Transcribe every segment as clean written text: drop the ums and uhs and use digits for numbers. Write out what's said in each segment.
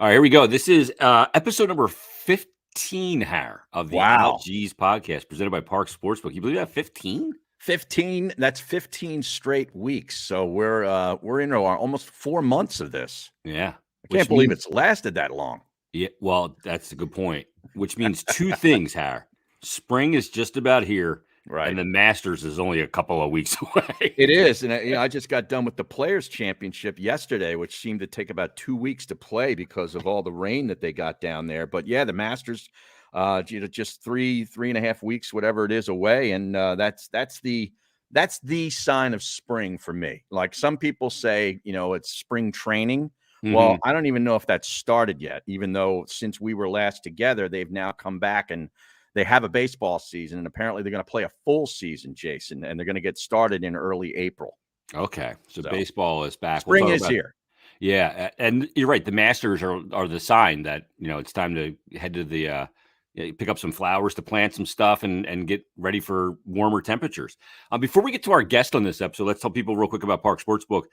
All right, here we go. This is episode number 15, Har, of the Al Wow. G's podcast presented by Parx Sportsbook. You believe that? 15? 15. That's 15 straight weeks. So we're into our almost 4 months of this. Yeah. I can't believe it's lasted that long. Yeah, well, that's a good point. Which means two things, Har. Spring is just about here, Right. and the Masters is only a couple of weeks away. It is. And I just got done with the Players Championship yesterday, which seemed to take about 2 weeks to play because of all the rain that they got down there. But yeah, the Masters, just 3.5 weeks, whatever it is, away. And that's the sign of spring for me. Like some people say, it's spring training. Well, I don't even know if that's started yet, even though since we were last together, they've now come back and they have a baseball season, and apparently they're going to play a full season, Jason, and they're going to get started in early April. Okay, so baseball is back. Spring is here. Yeah, and you're right. The Masters are the sign that it's time to head to the pick up some flowers to plant some stuff and get ready for warmer temperatures. Before we get to our guest on this episode, let's tell people real quick about Parx Sportsbook.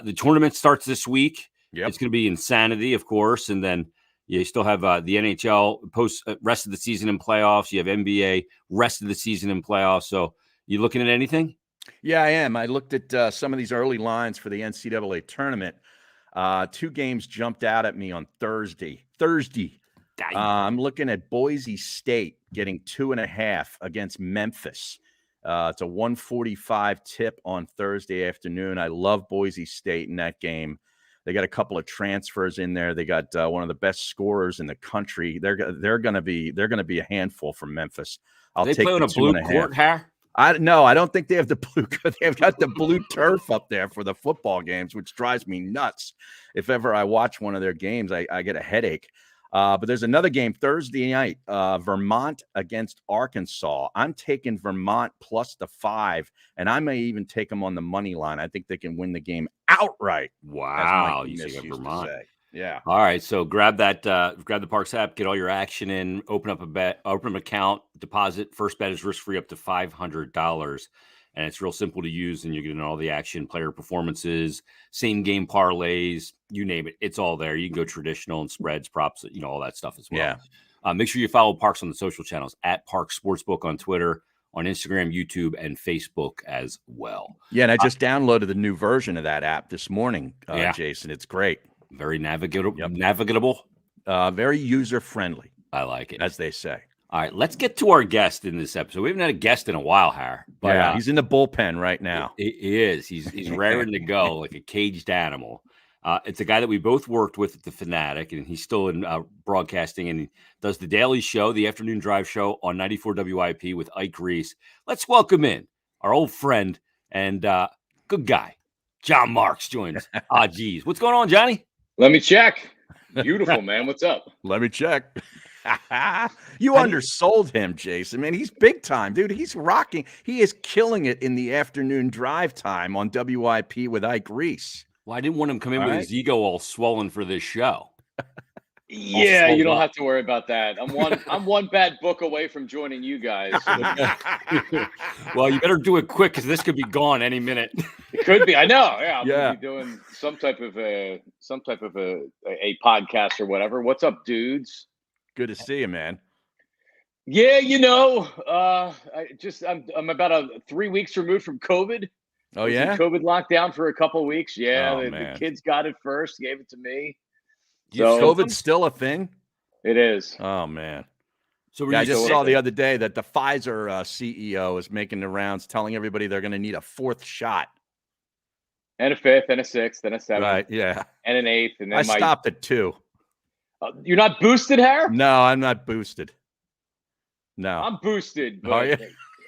The tournament starts this week. Yep. It's going to be insanity, of course, and then you still have the NHL post rest of the season in playoffs. You have NBA rest of the season in playoffs. So you looking at anything? Yeah, I am. I looked at some of these early lines for the NCAA tournament. 2 games jumped out at me on Thursday. I'm looking at Boise State getting 2.5 against Memphis. It's a 145 tip on Thursday afternoon. I love Boise State in that game. They got a couple of transfers in there. They got one of the best scorers in the country. They're going to be a handful from Memphis. I'll take play on a blue court, Har? I don't think they have the blue. They've got the blue turf up there for the football games, which drives me nuts. If ever I watch one of their games, I get a headache. But there's another game Thursday night, Vermont against Arkansas. I'm taking Vermont plus the 5, and I may even take them on the money line. I think they can win the game outright. Wow, you say Vermont. Yeah. All right, so grab the Parx app, get all your action in, open up an account, deposit. First bet is risk-free up to $500. And it's real simple to use, and you're getting all the action, player performances, same game parlays, you name it. It's all there. You can go traditional and spreads, props, all that stuff as well. Yeah. Make sure you follow Parx on the social channels at Parx Sportsbook on Twitter, on Instagram, YouTube, and Facebook as well. Yeah, and I just downloaded the new version of that app this morning, Jason. It's great. Very navigable. Very user-friendly. I like it. As they say. All right, let's get to our guest in this episode. We haven't had a guest in a while, Har. But he's in the bullpen right now. He is. He's raring to go like a caged animal. It's a guy that we both worked with at the Fanatic, and he's still in broadcasting, and he does the daily show, the afternoon drive show on 94 WIP with Ike Reese. Let's welcome in our old friend and good guy, John Marks joins. Geez. What's going on, Johnny? Let me check. Beautiful, man. What's up? Let me check. You undersold him, Jason. Man, he's big time, dude. He's rocking. He is killing it in the afternoon drive time on WIP with Ike Reese. Well, I didn't want him to come in with his ego all swollen for this show. Yeah, you don't have to worry about that. I'm one bad book away from joining you guys. Well, you better do it quick because this could be gone any minute. It could be. I know. Yeah, I'm gonna be doing some type of a podcast or whatever. What's up, dudes? Good to see you, man. Yeah, I'm about 3 weeks removed from COVID. Oh yeah, COVID lockdown for a couple of weeks. Yeah, the kids got it first, gave it to me. So COVID's still a thing? It is. Oh man. So I just saw the other day that the Pfizer CEO is making the rounds, telling everybody they're going to need a 4th shot, and a 5th, and a 6th, and a 7th, right? Yeah, and an 8th, and then I stopped at 2. You're not boosted, Har? No, I'm not boosted. No, I'm boosted. But, are you?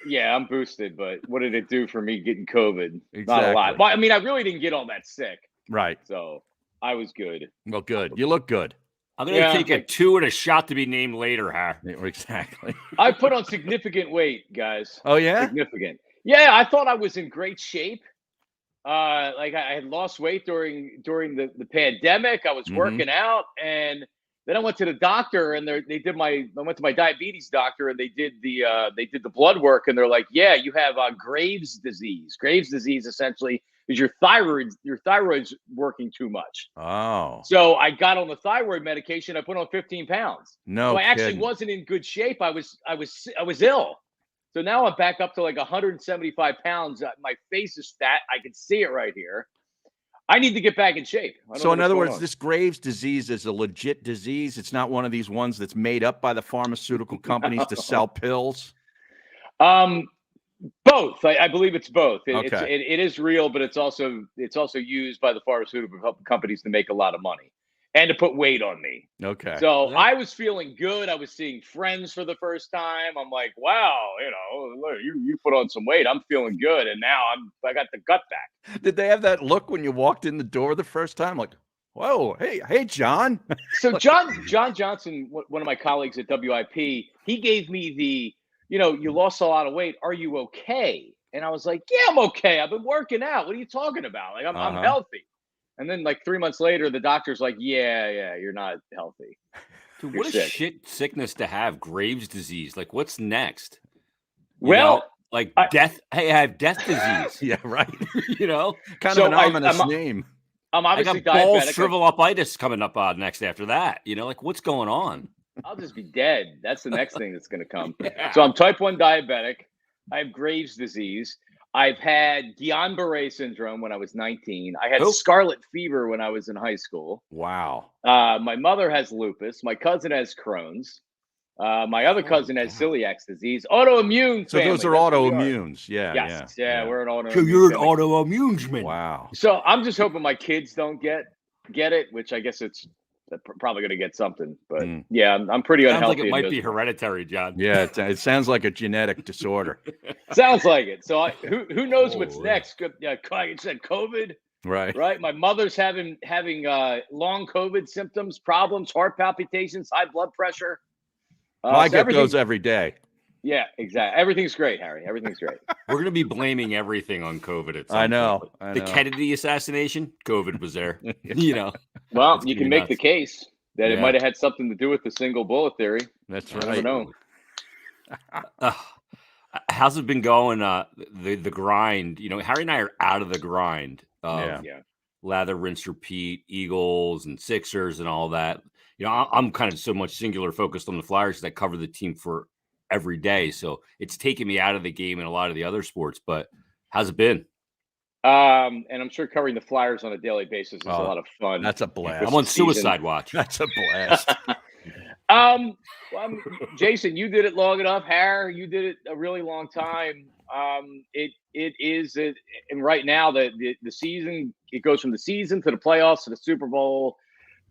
Yeah, I'm boosted. But what did it do for me getting COVID? Exactly. Not a lot. Well, I mean, I really didn't get all that sick. Right. So I was good. Well, good. You look good. I'm going to take a 2 and a shot to be named later, Har. Exactly. I put on significant weight, guys. Oh, yeah? Significant. Yeah, I thought I was in great shape. I had lost weight during the pandemic. I was working out, and then I went to the doctor, and I went to my diabetes doctor, and they did the blood work, and they're like, yeah, you have Graves' disease. Graves' disease essentially is your thyroid's working too much. Oh. So I got on the thyroid medication. I put on 15 pounds. No So I actually kidding. wasn't in good shape. I was ill. So now I'm back up to like 175 pounds. My face is fat. I can see it right here. I need to get back in shape. So in other words, this Graves' disease is a legit disease. It's not one of these ones that's made up by the pharmaceutical companies to sell pills. Both. I believe it's both. Okay. It is real, but it's also used by the pharmaceutical companies to make a lot of money and to put weight on me. Okay. So I was feeling good. I was seeing friends for the first time. I'm like, wow, look, you put on some weight. I'm feeling good, and now I got the gut back. Did they have that look when you walked in the door the first time? Like, whoa, hey, John. So John Johnson, one of my colleagues at WIP, he gave me the, you lost a lot of weight. Are you okay? And I was like, yeah, I'm okay. I've been working out. What are you talking about? Like, I'm healthy. And then like 3 months later, the doctor's like, yeah, you're not healthy. Dude, what a shit sickness to have, Graves' disease. Like, what's next? Death. Hey, I have death disease. Yeah, right. Kind of an ominous name. I'm obviously I got ball shrivel-upitis coming up next after that. Like, what's going on? I'll just be dead. That's the next thing that's going to come. Yeah. So I'm type 1 diabetic. I have Graves' disease. I've had Guillain-Barré syndrome when I was 19. I had scarlet fever when I was in high school. Wow. My mother has lupus. My cousin has Crohn's. My other cousin has celiac disease. Autoimmune. So those are autoimmunes. Yeah. We're an autoimmune. So you're an autoimmune man. Wow. So I'm just hoping my kids don't get it, which I guess it's probably going to get something. But yeah, I'm pretty unhealthy. Sounds like it might be hereditary, John. Yeah, it sounds like a genetic disorder. Sounds like it. So who knows what's next? Yeah, it said COVID. Right. My mother's having long COVID symptoms, problems, heart palpitations, high blood pressure. I get those every day. Yeah, exactly. Everything's great, Harry. Everything's great. We're going to be blaming everything on COVID at some I know. The Kennedy assassination, COVID was there. Well, you can make the case that it might have had something to do with the single bullet theory. That's right. I don't know. How's it been going? The grind. Harry and I are out of the grind. Lather, rinse, repeat, Eagles and Sixers and all that. I'm kind of so much singular focused on the Flyers that cover the team for every day. So it's taken me out of the game in a lot of the other sports. But how's it been? And I'm sure covering the Flyers on a daily basis is a lot of fun. That's a blast. I'm on suicide watch. That's a blast. Jason, you did it long enough. Harry, you did it a really long time. It is, and right now the season, it goes from the season to the playoffs to the Super Bowl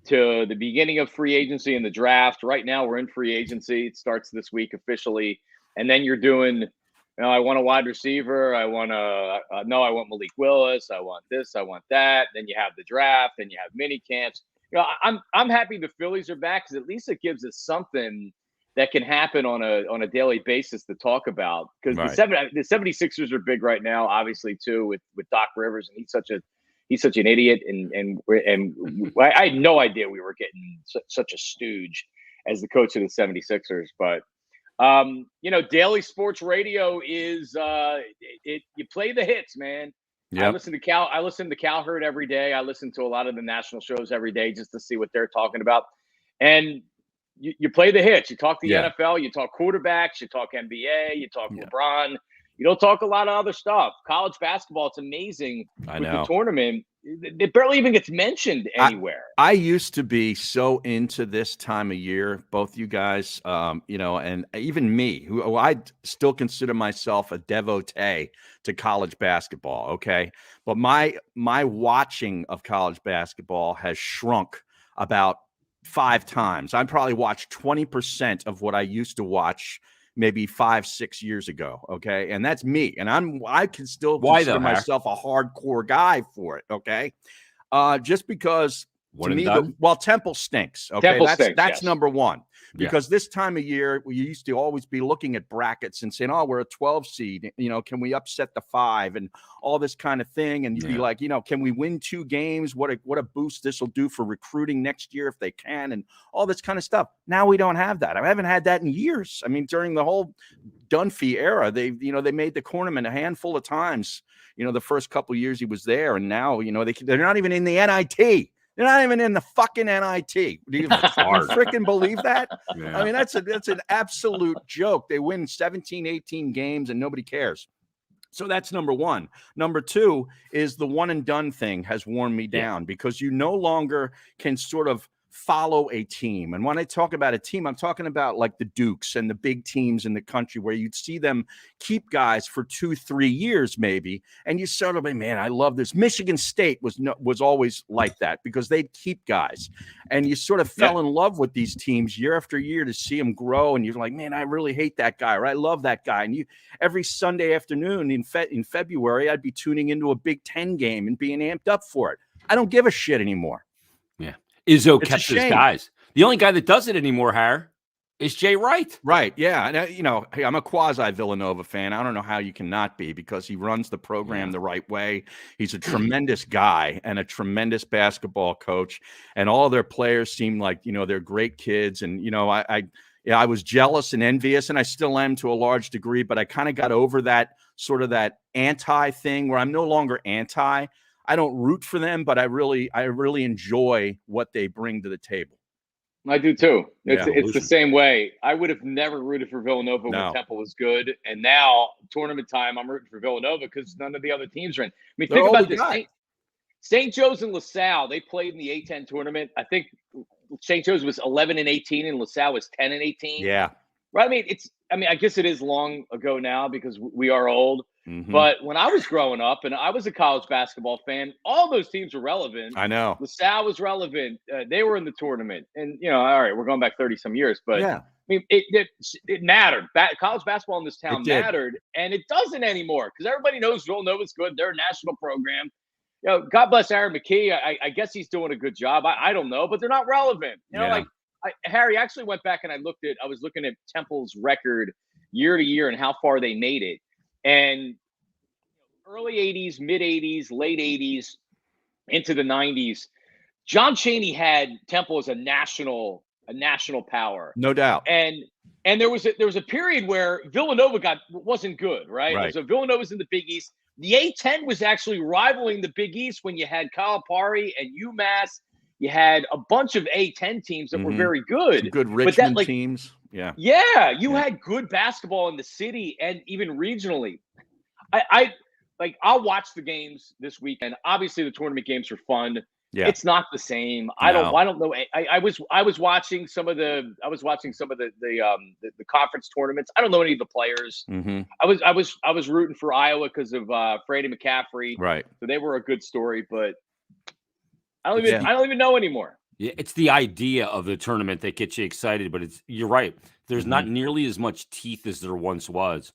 to the beginning of free agency and the draft. Right now we're in free agency. It starts this week officially. And then you're doing, I want a wide receiver. I want I want Malik Willis. I want this. I want that. Then you have the draft. Then you have mini camps. I'm happy the Phillies are back because at least it gives us something that can happen on a daily basis to talk about. Because the 76ers are big right now, obviously too, with Doc Rivers, and he's such an idiot, and I had no idea we were getting such a stooge as the coach of the 76ers. But daily sports radio is you play the hits, man. Yep. I listen to Cowherd every day. I listen to a lot of the national shows every day just to see what they're talking about. And you play the hits. You talk the NFL, you talk quarterbacks, you talk NBA, you talk LeBron. You don't talk a lot of other stuff. College basketball, it's amazing with the tournament. It barely even gets mentioned anywhere. I used to be so into this time of year, both you guys, and even me, who I still consider myself a devotee to college basketball. Okay. But my watching of college basketball has shrunk about 5 times. I probably watched 20% of what I used to watch maybe 5-6 years ago. Okay. And that's me. And I can still consider myself a hardcore guy for it. Okay. Just because to me, Temple stinks. Okay. That's number one. Because this time of year, we used to always be looking at brackets and saying, we're a 12 seed. Can we upset the 5 and all this kind of thing? And you'd be like, can we win 2 games? What a boost this will do for recruiting next year if they can, and all this kind of stuff. Now we don't have that. I haven't had that in years. I mean, during the whole Dunphy era. They made the tournament a handful of times, the first couple of years he was there. And now, they're not even in the NIT. They're not even in the fucking NIT. Do you freaking believe that? Yeah. I mean, that's an absolute joke. They win 17, 18 games and nobody cares. So that's number one. Number two is the one and done thing has worn me down because you no longer can sort of follow a team. And when I talk about a team, I'm talking about like the Dukes and the big teams in the country where you'd see them keep guys for 2-3 years maybe. And you sort of, man, I love this. Michigan State was always like that because they'd keep guys. And you sort of fell in love with these teams year after year to see them grow. And you're like, man, I really hate that guy, or I love that guy. And every Sunday afternoon in February, I'd be tuning into a Big Ten game and being amped up for it. I don't give a shit anymore. Yeah. Izzo kept his guys. The only guy that does it anymore, Harry, is Jay Wright. Right. Yeah. And, hey, I'm a quasi Villanova fan. I don't know how you cannot be because he runs the program the right way. He's a tremendous guy and a tremendous basketball coach. And all their players seem like, they're great kids. And, I was jealous and envious, and I still am to a large degree, but I kind of got over that sort of that anti thing where I'm no longer anti. I don't root for them, but I really enjoy what they bring to the table. I do too. It's the same way. I would have never rooted for Villanova when Temple was good, and now tournament time, I'm rooting for Villanova because none of the other teams are in. I mean, think about this: St. Joe's and LaSalle. They played in the A10 tournament. I think St. Joe's was 11-18, and LaSalle was 10-18. Yeah. Right. I guess it is long ago now because we are old. Mm-hmm. But when I was growing up and I was a college basketball fan, all those teams were relevant. I know. LaSalle was relevant. They were in the tournament. And, all right, we're going back 30-some years. But, I mean, it mattered. College basketball in this town mattered. And it doesn't anymore because everybody knows Villanova's good. They're a national program. God bless Aaron McKee. I guess he's doing a good job. I don't know. But they're not relevant. Harry actually went back and I was looking at Temple's record year to year and how far they made it. And early 80s, mid 80s, late 80s, into the 90s, John Chaney had Temple as a national power. No doubt. And there was a period where Villanova wasn't good, right? So Villanova's in the Big East. The A10 was actually rivaling the Big East when you had Calipari and UMass. You had a bunch of A10 teams that were very good. Some good Richmond teams. Yeah. Yeah. You had good basketball in the city and even regionally. I'll watch the games this weekend. Obviously, the tournament games are fun. Yeah. It's not the same. I don't know. I was watching some of the conference tournaments. I don't know any of the players. Mm-hmm. I was rooting for Iowa because of Freddie McCaffrey. Right. So they were a good story, but I don't even know anymore. Yeah, it's the idea of the tournament that gets you excited, but you're right. There's not nearly as much teeth as there once was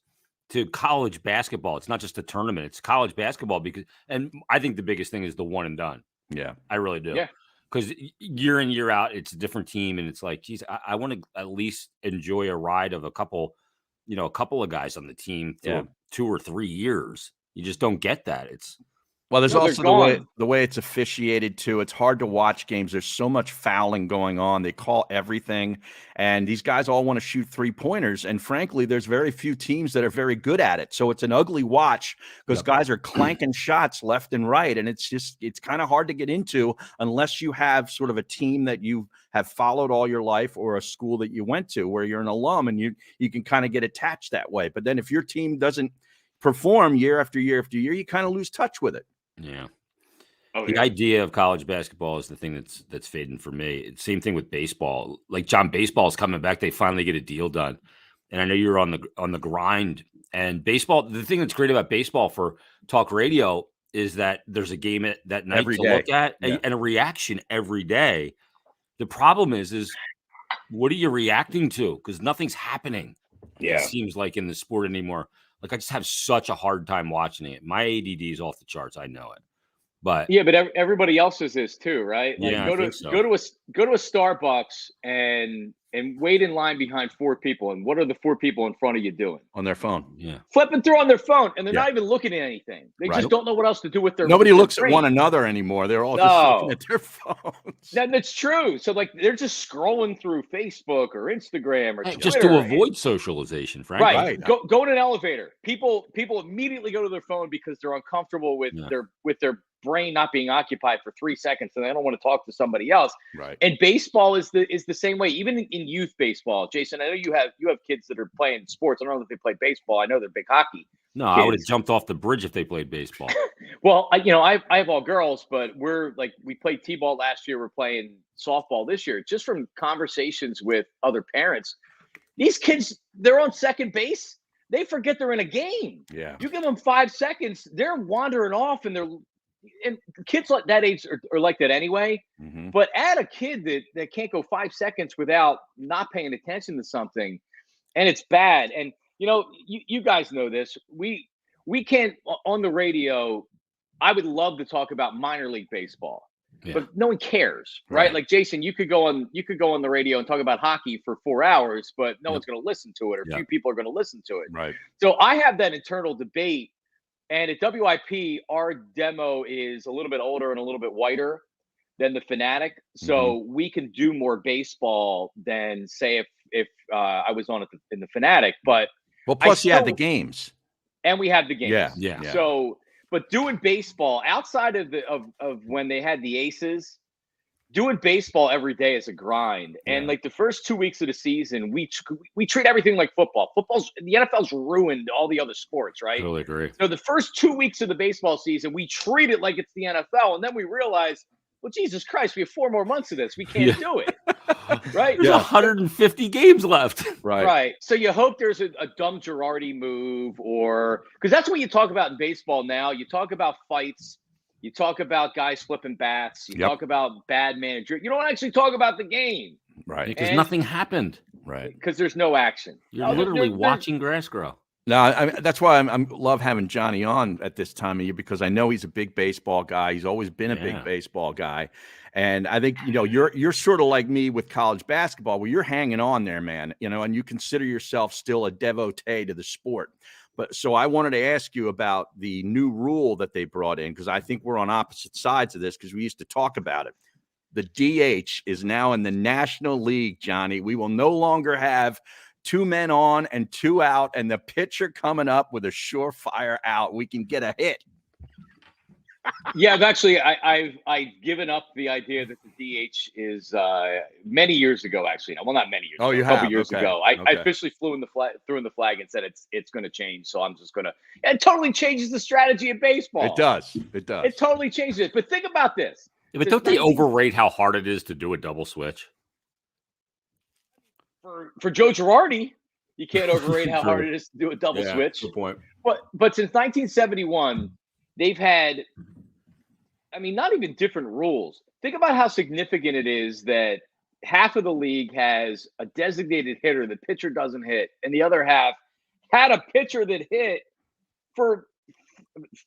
to college basketball. It's not just a tournament; it's college basketball and I think the biggest thing is the one and done. Yeah, I really do. Yeah, because year in year out, it's a different team, and it's like, geez, I want to at least enjoy a ride of a couple of guys on the team for 2 or 3 years. You just don't get that. Well, there's also the way it's officiated too. It's hard to watch games. There's so much fouling going on. They call everything, and these guys all want to shoot 3-pointers. And frankly, there's very few teams that are very good at it. So it's an ugly watch because guys are clanking shots left and right, and it's kind of hard to get into unless you have sort of a team that you have followed all your life or a school that you went to where you're an alum and you can kind of get attached that way. But then if your team doesn't perform year after year after year, you kind of lose touch with it. Yeah. The idea of college basketball is the thing that's fading for me. Same thing with baseball. Like John, baseball is coming back. They finally get a deal done. And I know you're on the grind. And baseball, the thing that's great about baseball for talk radio is that there's a game that night to look at and a reaction every day. The problem is what are you reacting to? Because nothing's happening. Yeah. It seems like in the sport anymore. Like I just have such a hard time watching it. My ADD is off the charts. I know it, but everybody else's is too, right? Like yeah, go to a Starbucks and and wait in line behind 4 people. And what are the 4 people in front of you doing? On their phone. Yeah. Flipping through on their phone, and they're Yeah. not even looking at anything. They Right. just don't know what else to do with their Nobody with their looks at brain. one another anymore. They're all just looking at their phones. That's true. So like they're just scrolling through Facebook or Instagram or Twitter. Just to avoid socialization, frankly. Right. Go in an elevator. People immediately go to their phone because they're uncomfortable with their brain not being occupied for 3 seconds, and they don't want to talk to somebody else. Right. And baseball is the same way. Even in youth baseball, Jason, I know you have kids that are playing sports. I don't know if they play baseball. I know they're big hockey. No, kids. I would have jumped off the bridge if they played baseball. Well, I have all girls, but we played t-ball last year. We're playing softball this year. Just from conversations with other parents, these kids, they're on second base. They forget they're in a game. Yeah. You give them 5 seconds, they're wandering off, and kids like that age are like that anyway. Mm-hmm. But add a kid that can't go 5 seconds without not paying attention to something, and it's bad. And you guys know this. We can't on the radio. I would love to talk about minor league baseball, but no one cares, right? Like Jason, you could go on the radio and talk about hockey for 4 hours, but no one's going to listen to it, or few people are going to listen to it. Right. So I have that internal debate, and at WIP, our demo is a little bit older and a little bit whiter than the Fanatic, so we can do more baseball than say if I was on it in the Fanatic. But plus you have the games, and we have the games. Yeah. So. But doing baseball outside of when they had the Aces, doing baseball every day is a grind. And like the first 2 weeks of the season, we treat everything like football. The NFL's ruined all the other sports, right? Totally agree. So the first 2 weeks of the baseball season, we treat it like it's the NFL, and then we realize, well, Jesus Christ, we have 4 more months of this. We can't do it. Right? There's 150 games left. Right. So you hope there's a dumb Girardi move, because that's what you talk about in baseball now. You talk about fights. You talk about guys flipping bats. You talk about bad manager. You don't actually talk about the game. Right. Because nothing happened. Right. Because there's no action. You're literally watching grass grow. No, that's why I love having Johnny on at this time of year, because I know he's a big baseball guy. He's always been a big baseball guy. And I think, you're sort of like me with college basketball, where you're hanging on there, man, and you consider yourself still a devotee to the sport. But so I wanted to ask you about the new rule that they brought in, because I think we're on opposite sides of this, because we used to talk about it. The DH is now in the National League, Johnny. We will no longer have 2 men on and 2 out, and the pitcher coming up with a surefire out. We can get a hit. Yeah, I've given up the idea that the DH is many years ago. Actually, well, not many years. Oh, ago, you a couple have? years Okay. ago. I officially threw in the flag and said it's going to change. So I'm just going to. It totally changes the strategy of baseball. It does. It totally changes it. But think about this. Yeah, but don't they overrate how hard it is to do a double switch? For Joe Girardi, you can't overrate how hard it is to do a double switch. Good point. But since 1971, they've had, not even different rules. Think about how significant it is that half of the league has a designated hitter the pitcher doesn't hit, and the other half had a pitcher that hit for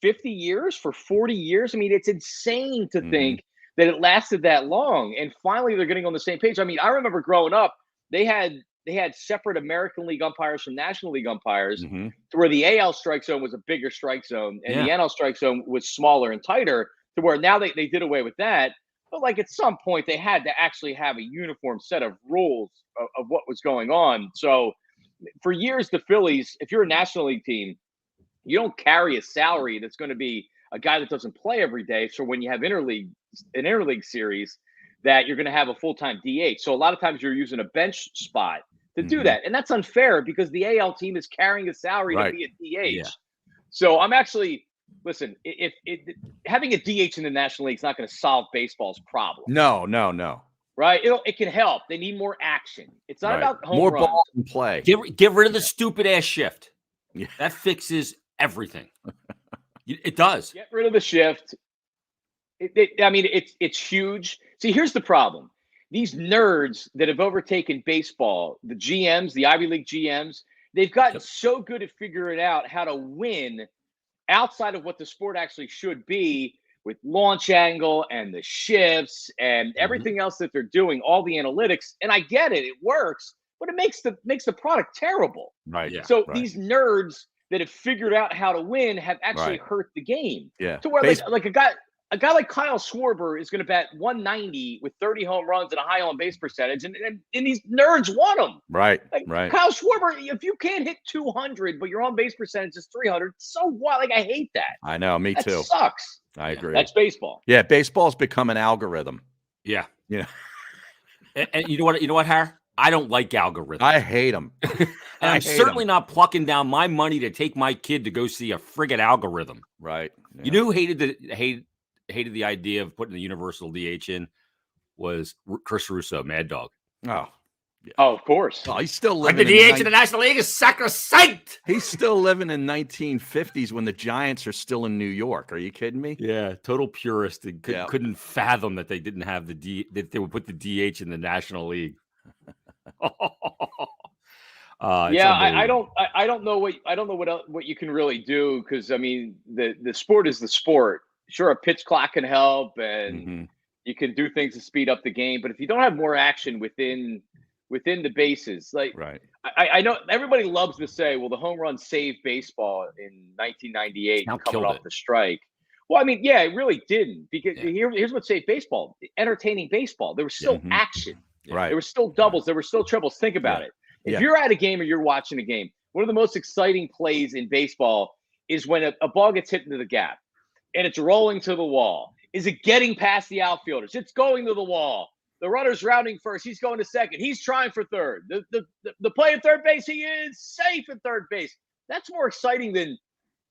50 years, for 40 years. It's insane to think that it lasted that long. And finally, they're getting on the same page. I remember growing up, they had separate American League umpires from National League umpires, to where the AL strike zone was a bigger strike zone, and the NL strike zone was smaller and tighter, to where now they did away with that. But like at some point, they had to actually have a uniform set of rules of what was going on. So for years, the Phillies, if you're a National League team, you don't carry a salary that's going to be a guy that doesn't play every day. So when you have an interleague series, that you're going to have a full-time DH. So a lot of times you're using a bench spot to do that. And that's unfair, because the AL team is carrying a salary to be a DH. Yeah. So I'm actually, listen, if having a DH in the National League is not going to solve baseball's problem. No. Right? It can help. They need more action. It's not about home more runs. ball and play. Get rid of the stupid ass shift. Yeah. That fixes everything. It does. Get rid of the shift. It's huge. See, here's the problem. These nerds that have overtaken baseball, the GMs, the Ivy League GMs, they've gotten so good at figuring out how to win outside of what the sport actually should be, with launch angle and the shifts and everything else that they're doing, all the analytics. And I get it, it works, but it makes the product terrible. Right. Yeah. So Right. these nerds that have figured out how to win have actually Right. hurt the game. Yeah. To where like a guy like Kyle Schwarber is going to bat 190 with 30 home runs and a high on base percentage, and these nerds want him. Right. Like Right. Kyle Schwarber, if you can't hit 200, but your on base percentage is 300, so what? Like I hate that. I know. Me That too. sucks. I agree. That's baseball. Yeah. Baseball's become an algorithm. Yeah. You know, And you know what, Har? I don't like algorithms. I hate them. And I'm certainly not plucking down my money to take my kid to go see a friggin' algorithm. Right. You know who hated the idea of putting the universal DH in was Chris Russo, Mad Dog. Oh. Oh, of course. Oh, he's still Like living. the DH in the National League is sacrosanct. He's still living in 1950s when the Giants are still in New York. Are you kidding me? Yeah, total purist. And Yeah. couldn't fathom that they didn't have that they would put the DH in the National League. I don't know what you can really do, because I mean the sport is the sport. Sure, a pitch clock can help, and you can do things to speed up the game, but if you don't have more action within the bases, like Right. I know everybody loves to say, well, the home run saved baseball in 1998 Now coming killed off it. the strike. Well, I mean, yeah, it really didn't, because here's what saved baseball: entertaining baseball. There was still action. Right. There were still doubles. There were still triples. Think about it. If you're at a game or you're watching a game, one of the most exciting plays in baseball is when a ball gets hit into the gap and it's rolling to the wall. Is it getting past the outfielders? It's going to the wall. The runner's rounding first. He's going to second. He's trying for third. The play at third base, he is safe at third base. That's more exciting than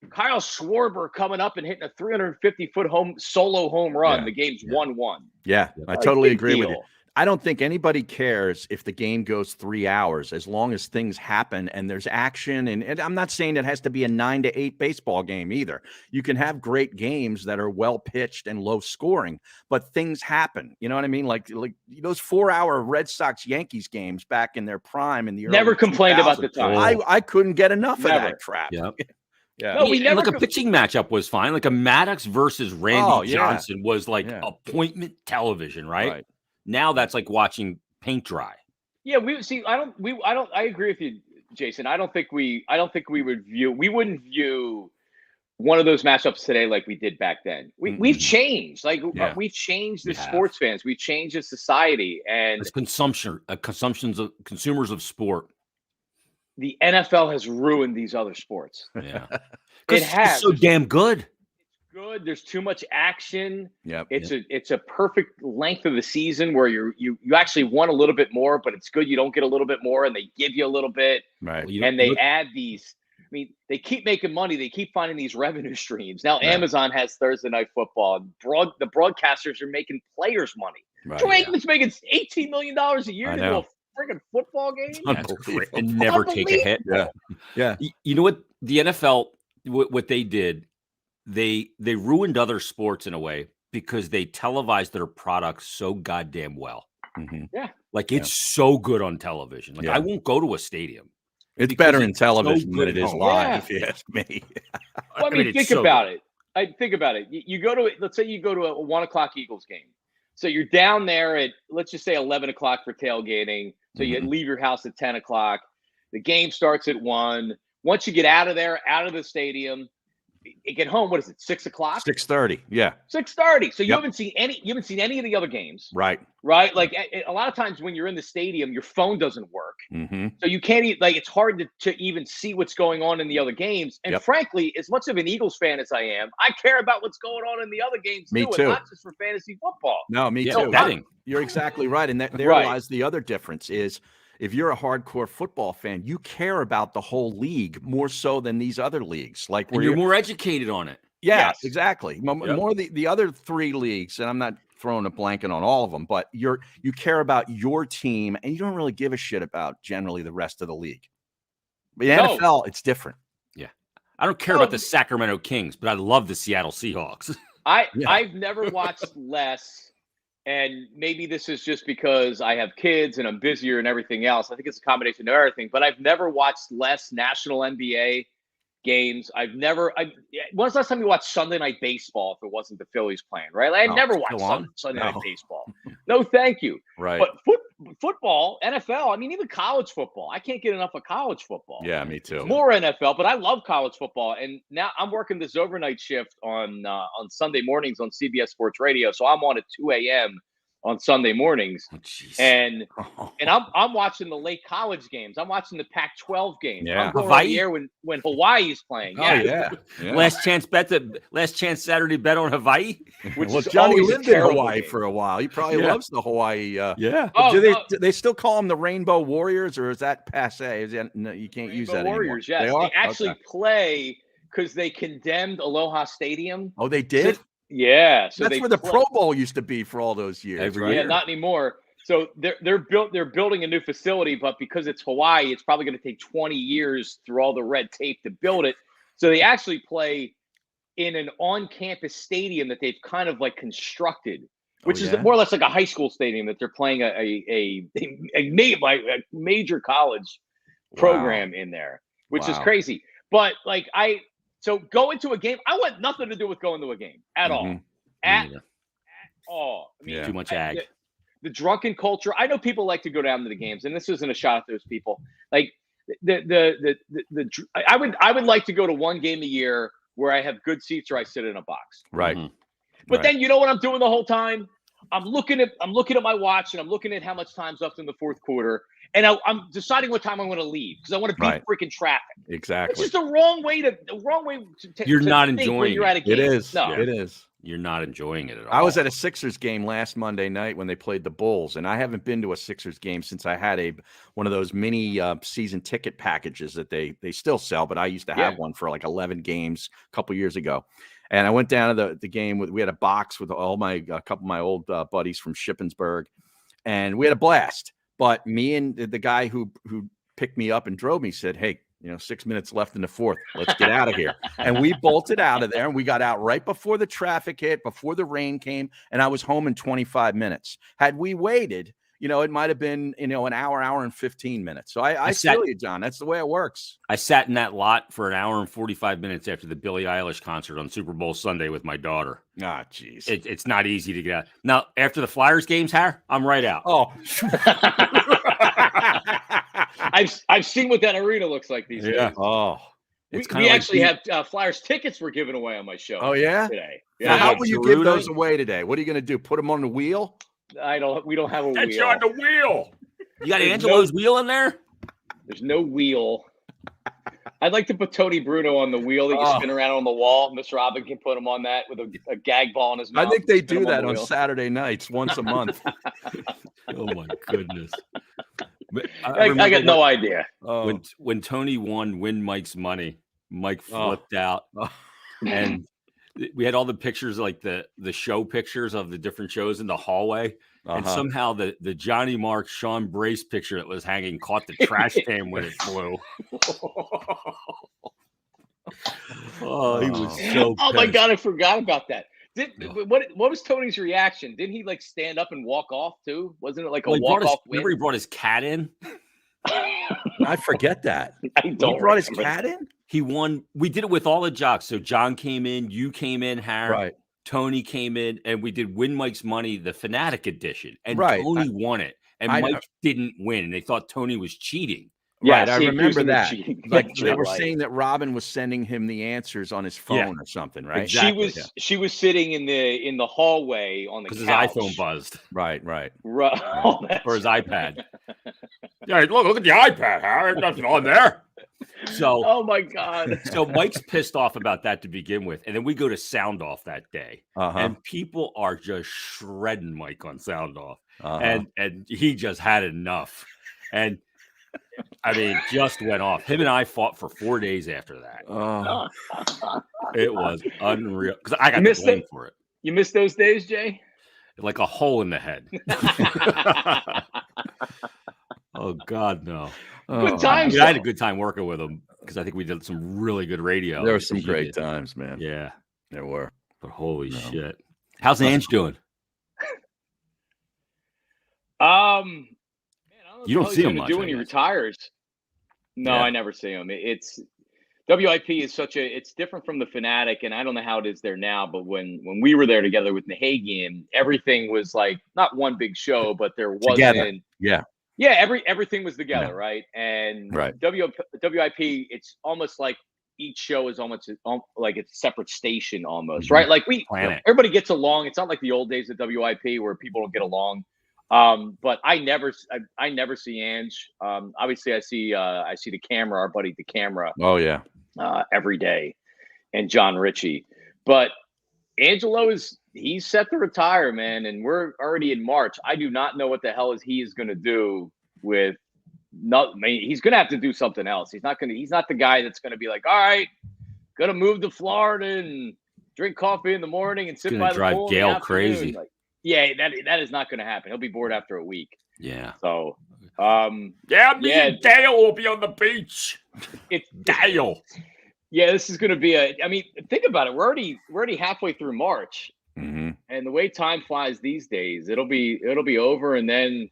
Kyle Schwarber coming up and hitting a 350-foot solo home run. Yeah. The game's 1-1. Yeah, I totally Big agree with you. deal. I don't think anybody cares if the game goes 3 hours, as long as things happen and there's action. And I'm not saying it has to be a 9 to 8 baseball game either. You can have great games that are well pitched and low scoring, but things happen. You know what I mean? Like those 4-hour Red Sox Yankees games back in their prime in the early Never complained about the 2000s. time. I couldn't get enough of Never. that crap. Yeah. Yeah. No, we And never like a pitching matchup was fine. Like a Maddox versus Randy Johnson was like appointment television, right? Now that's like watching paint dry. Yeah, I agree with you, Jason. I don't think we wouldn't view one of those matchups today like we did back then. We've changed. Like we've changed as sports fans. We've changed as society, and as consumers of sport. The NFL has ruined these other sports. Yeah. It has. It's so damn good. Good. There's too much action. Yep. It's a perfect length of the season where you actually want a little bit more, but it's good you don't get a little bit more, and they give you a little bit. Right. And they add these. I mean, they keep making money. They keep finding these revenue streams. Now Amazon has Thursday Night Football. The broadcasters are making players money. Joe Aikman's making $18 million a year to do a freaking football game. And never take a hit. Yeah. You know what? The NFL, what they did, they ruined other sports in a way because they televised their products so goddamn well. Yeah. Like it's so good on television. Like I won't go to a stadium. It's better in television than it is live, if you ask me. Well, I mean, think about it. Think about it. You go to, let's say you go to a 1:00 Eagles game. So you're down there at, let's just say 11 o'clock for tailgating. So you leave your house at 10 o'clock. The game starts at 1. Once you get out of there, out of the stadium, you get home. What is it? 6 o'clock? 6:30. Yeah. 6:30. So you haven't seen any of the other games. Right. Right. Like a lot of times when you're in the stadium, your phone doesn't work. So you can't it's hard to even see what's going on in the other games. And frankly, as much of an Eagles fan as I am, I care about what's going on in the other games Me too. too. And not just for fantasy football. No, me too. You're exactly right. And there lies the other difference is, if you're a hardcore football fan, you care about the whole league more so than these other leagues. Like where you're more educated on it. Yeah, exactly. More the other 3 leagues, and I'm not throwing a blanket on all of them, but you care about your team, and you don't really give a shit about generally the rest of the league. But the NFL, it's different. Yeah, I don't care about the Sacramento Kings, but I love the Seattle Seahawks. I've never watched less. And maybe this is just because I have kids and I'm busier and everything else. I think it's a combination of everything, but I've never watched less national NBA games. When's the last time you watched Sunday Night Baseball if it wasn't the Phillies playing, right? Like, I never watched Sunday Night Baseball. No, thank you. Right. But football, NFL, I mean, even college football. I can't get enough of college football. Yeah, me too. More NFL, but I love college football. And now I'm working this overnight shift on Sunday mornings on CBS Sports Radio. So I'm on at 2 a.m. on Sunday mornings, and I'm watching the late college games. I'm watching the Pac-12 games. Yeah. I'm going on the air when Hawaii's playing. Yeah. Last chance Saturday bet on Hawaii. Well, Johnny lived in Hawaii for a while. He probably loves the Hawaii. Do they still call them the Rainbow Warriors, or is that passe? No, you can't Rainbow use that Warriors, anymore. Yes, they actually play because they condemned Aloha Stadium. Oh, they did. Yeah, so that's where the Pro Bowl used to be for all those years. Every year. Not anymore. So they're building a new facility, but because it's Hawaii, it's probably going to take 20 years through all the red tape to build it. So they actually play in an on-campus stadium that they've kind of like constructed, which is more or less like a high school stadium that they're playing a major college program in there, which is crazy. But like So go into a game. I want nothing to do with going to a game at all. At all. I mean, too much ag. The drunken culture. I know people like to go down to the games, and this isn't a shot at those people. Like I would like to go to one game a year where I have good seats or I sit in a box. Right. But then you know what I'm doing the whole time? I'm looking at my watch, and I'm looking at how much time's left in the fourth quarter, and I'm deciding what time I'm going to leave because I want to beat freaking traffic. Exactly. It's just the wrong way to You're not think enjoying when you're at a game. It is. No. It is. You're not enjoying it at all. I was at a Sixers game last Monday night when they played the Bulls, and I haven't been to a Sixers game since I had one of those mini season ticket packages that they still sell, but I used to have one for like 11 games a couple years ago. And I went down to the game we had a box with all a couple of my old buddies from Shippensburg, and we had a blast. But me and the guy who picked me up and drove me said, "Hey, 6 minutes left in the fourth. Let's get out of here." And we bolted out of there, and we got out right before the traffic hit, before the rain came, and I was home in 25 minutes. Had we waited, it might have been, an hour and 15 minutes. So I feel you, John. That's the way it works. I sat in that lot for an hour and 45 minutes after the Billie Eilish concert on Super Bowl Sunday with my daughter. Ah, jeez. It's not easy to get out. Now, after the Flyers games, I'm right out. Oh, I've seen what that arena looks like these days. Oh, we actually have Flyers tickets were given away on my show. Oh, yeah? Today. Yeah. How will you give those away today? What are you going to do? Put them on the wheel? We don't have a That's wheel. on the wheel. You got Angelo's wheel in there? There's no wheel. I'd like to put Tony Bruno on the wheel that you spin around on the wall. Miss Robin can put him on that with a gag ball in his mouth. I think they do that on Saturday nights once a month. Oh, my goodness. I got no idea. When Tony win Mike's money, Mike flipped out. And we had all the pictures, like the show pictures of the different shows in the hallway. And somehow the Johnny Mark Sean Brace picture that was hanging caught the trash can when it flew. He was so pissed. Oh my God, I forgot about that. What was Tony's reaction? Didn't he like stand up and walk off too? Wasn't it like a walk-off win? Remember he brought his cat in? I forget that. He brought his cat in? He won. We did it with all the jocks. So John came in, you came in, Harry. Right. Tony came in, and we did Win Mike's Money, the Fanatic edition. And Right. Tony won it. And Mike didn't win. And they thought Tony was cheating. Right, I remember that. Like they were right. saying that Robin was sending him the answers on his phone or something, right? Exactly. She was sitting in the hallway on the couch. Because his iPhone buzzed. Right. Oh, or his iPad. Yeah, look at the iPad, Harry. There's nothing on there. So, oh my God. So Mike's pissed off about that to begin with. And then we go to Sound Off that day. And people are just shredding Mike on Sound Off. And he just had enough. And I mean, just went off. Him and I fought for 4 days after that. It was unreal. Because I got the blame for it. You missed those days, Jay? Like a hole in the head. Oh, God, no. Good times. I had a good time working with him because I think we did some really good radio. There were some great times, man. Yeah. There were. But holy shit. How's Ange doing? Man, you don't see him much when he retires. No, I never see him. WIP is it's different from the Fanatic, and I don't know how it is there now, but when we were there together with Nahagian, everything was like not one big show, but there wasn't. Together. Yeah. Yeah, everything was together, right? And WIP, it's almost like each show is almost like it's a separate station almost, right? Like everybody gets along. It's not like the old days of WIP where people don't get along. But I never see Ange. Obviously I see the camera, our buddy the camera. Oh yeah. Every day, and John Ritchie. But Angelo he's set to retire, man, and we're already in March. I do not know what the hell he is going to do with. He's going to have to do something else. He's not the guy that's going to be like, all right, going to move to Florida and drink coffee in the morning and sit by the pool. Drive Gail crazy. Like, yeah, that is not going to happen. He'll be bored after a week. Yeah. So, me and Dale will be on the beach. It's Dale. Yeah, this is going to be I mean, think about it. We're already halfway through March, and the way time flies these days, it'll be over, and then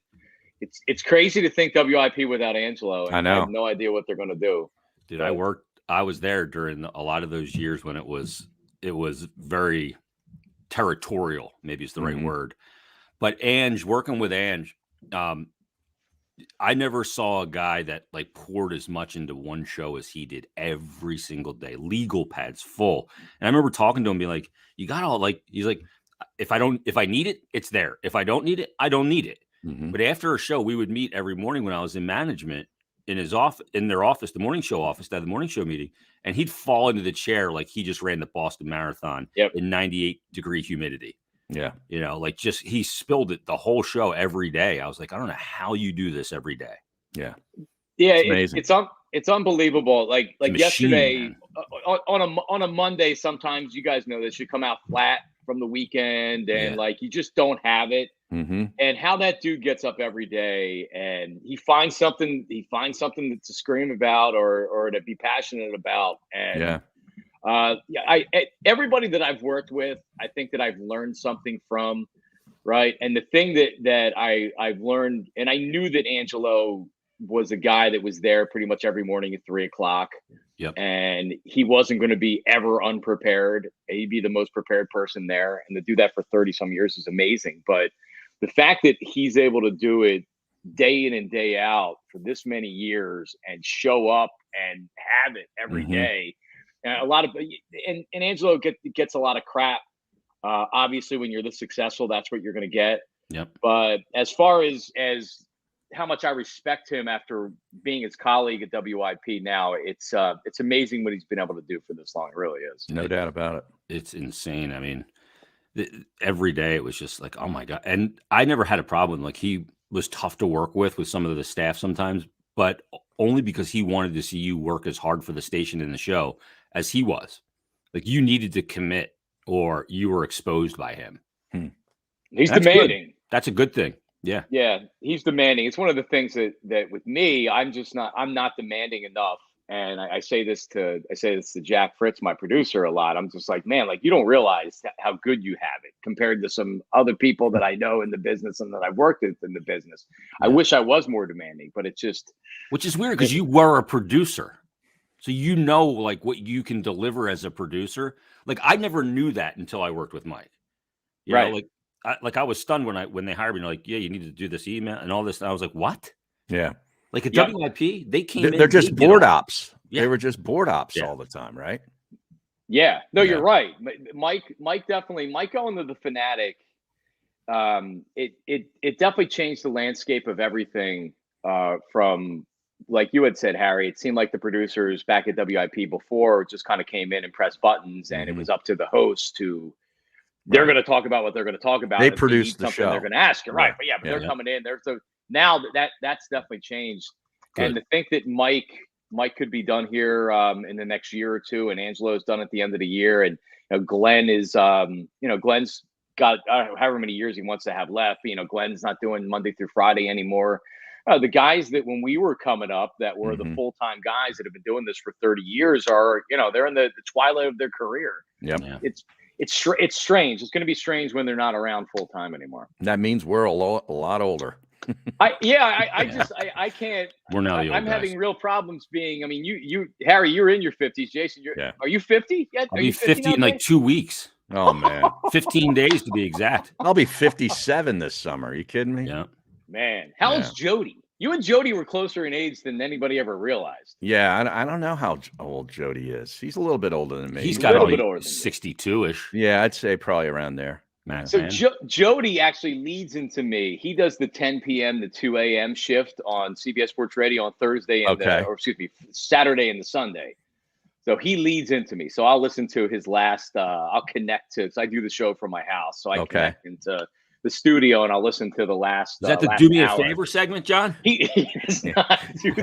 it's crazy to think WIP without Angelo. And I know. I have no idea what they're going to do. Dude, I was there during a lot of those years when it was very territorial. Maybe is the right word, but working with Ange. I never saw a guy that like poured as much into one show as he did every single day. Legal pads full. And I remember talking to him, being like, "You got all like." He's like, "If I need it, it's there. If I don't need it, I don't need it." But after a show, we would meet every morning when I was in management in their office, the morning show office, to have the morning show meeting, and he'd fall into the chair like he just ran the Boston Marathon in 98-degree humidity. Yeah. Like he spilled it the whole show every day. I was like, I don't know how you do this every day. Yeah. Yeah. It's amazing. It's unbelievable. Like yesterday on a Monday, sometimes you guys know this, you come out flat from the weekend and like, you just don't have it. And how that dude gets up every day and he finds something to scream about or to be passionate about. And everybody that I've worked with, I think that I've learned something from, right? And the thing that I've learned, and I knew that Angelo was a guy that was there pretty much every morning at 3:00. Yep. And he wasn't going to be ever unprepared. He'd be the most prepared person there. And to do that for 30 some years is amazing. But the fact that he's able to do it day in and day out for this many years and show up and have it every day. And a lot of and Angelo gets a lot of crap. Obviously, when you're this successful, that's what you're going to get. Yep. But as far as how much I respect him after being his colleague at WIP now, it's amazing what he's been able to do for this long. It really is. No doubt about it. It's insane. I mean, every day it was just like, oh my God. And I never had a problem. Like he was tough to work with some of the staff sometimes, but only because he wanted to see you work as hard for the station and the show as he was. Like you needed to commit or you were exposed by him. He's demanding. Good. That's a good thing. Yeah. Yeah. He's demanding. It's one of the things that with me, I'm not demanding enough. And I say this to Jack Fritz, my producer, a lot. I'm just like, man, like you don't realize how good you have it compared to some other people that I know in the business and that I've worked with in the business. Yeah. I wish I was more demanding, but it's just, which is weird because you were a producer, so like what you can deliver as a producer. Like I never knew that until I worked with Mike. You know, I was stunned when they hired me. Like, yeah, you need to do this email and all this. And I was like, what? Yeah. Like at WIP, they came in. They're just board ops. Yeah. They were just board ops all the time, right? Yeah. No, you're right. Mike going to the Fanatic, it definitely changed the landscape of everything from, like you had said, Harry, it seemed like the producers back at WIP before just kind of came in and pressed buttons and it was up to the host to, they're going to talk about what they're going to talk about. They produce the show. They're going to ask you, right? But they're coming in. Now that's definitely changed. Good. And to think that Mike could be done here in the next year or two, and Angelo's done at the end of the year, and Glenn is, Glenn's got however many years he wants to have left. Glenn's not doing Monday through Friday anymore. The guys that when we were coming up that were the full-time guys that have been doing this for 30 years are, they're in the twilight of their career. Yep. Yeah. It's strange. It's going to be strange when they're not around full-time anymore. That means we're a lot older. I can't. We're now the old I'm guys. having real problems being. I mean, Harry, you're in your 50s. Jason, are you 50 yet? I'll Are be you 50 in like 2 weeks. Oh man, 15 days to be exact. I'll be 57 this summer. Are you kidding me? Yeah. Man, how's Jody? You and Jody were closer in age than anybody ever realized. Yeah, I don't know how old Jody is. He's a little bit older than me. He's a got little to bit be older than me. 62-ish. Yeah, I'd say probably around there. So Jody actually leads into me. He does the 10 p.m. to 2 a.m. shift on CBS Sports Radio on Thursday and Saturday and the Sunday. So he leads into me. So I'll listen to his last. I'll connect to. So I do the show from my house. So I connect into the studio and I'll listen to the last. Is that the last Do Me hour. a Favor segment, John? He does not do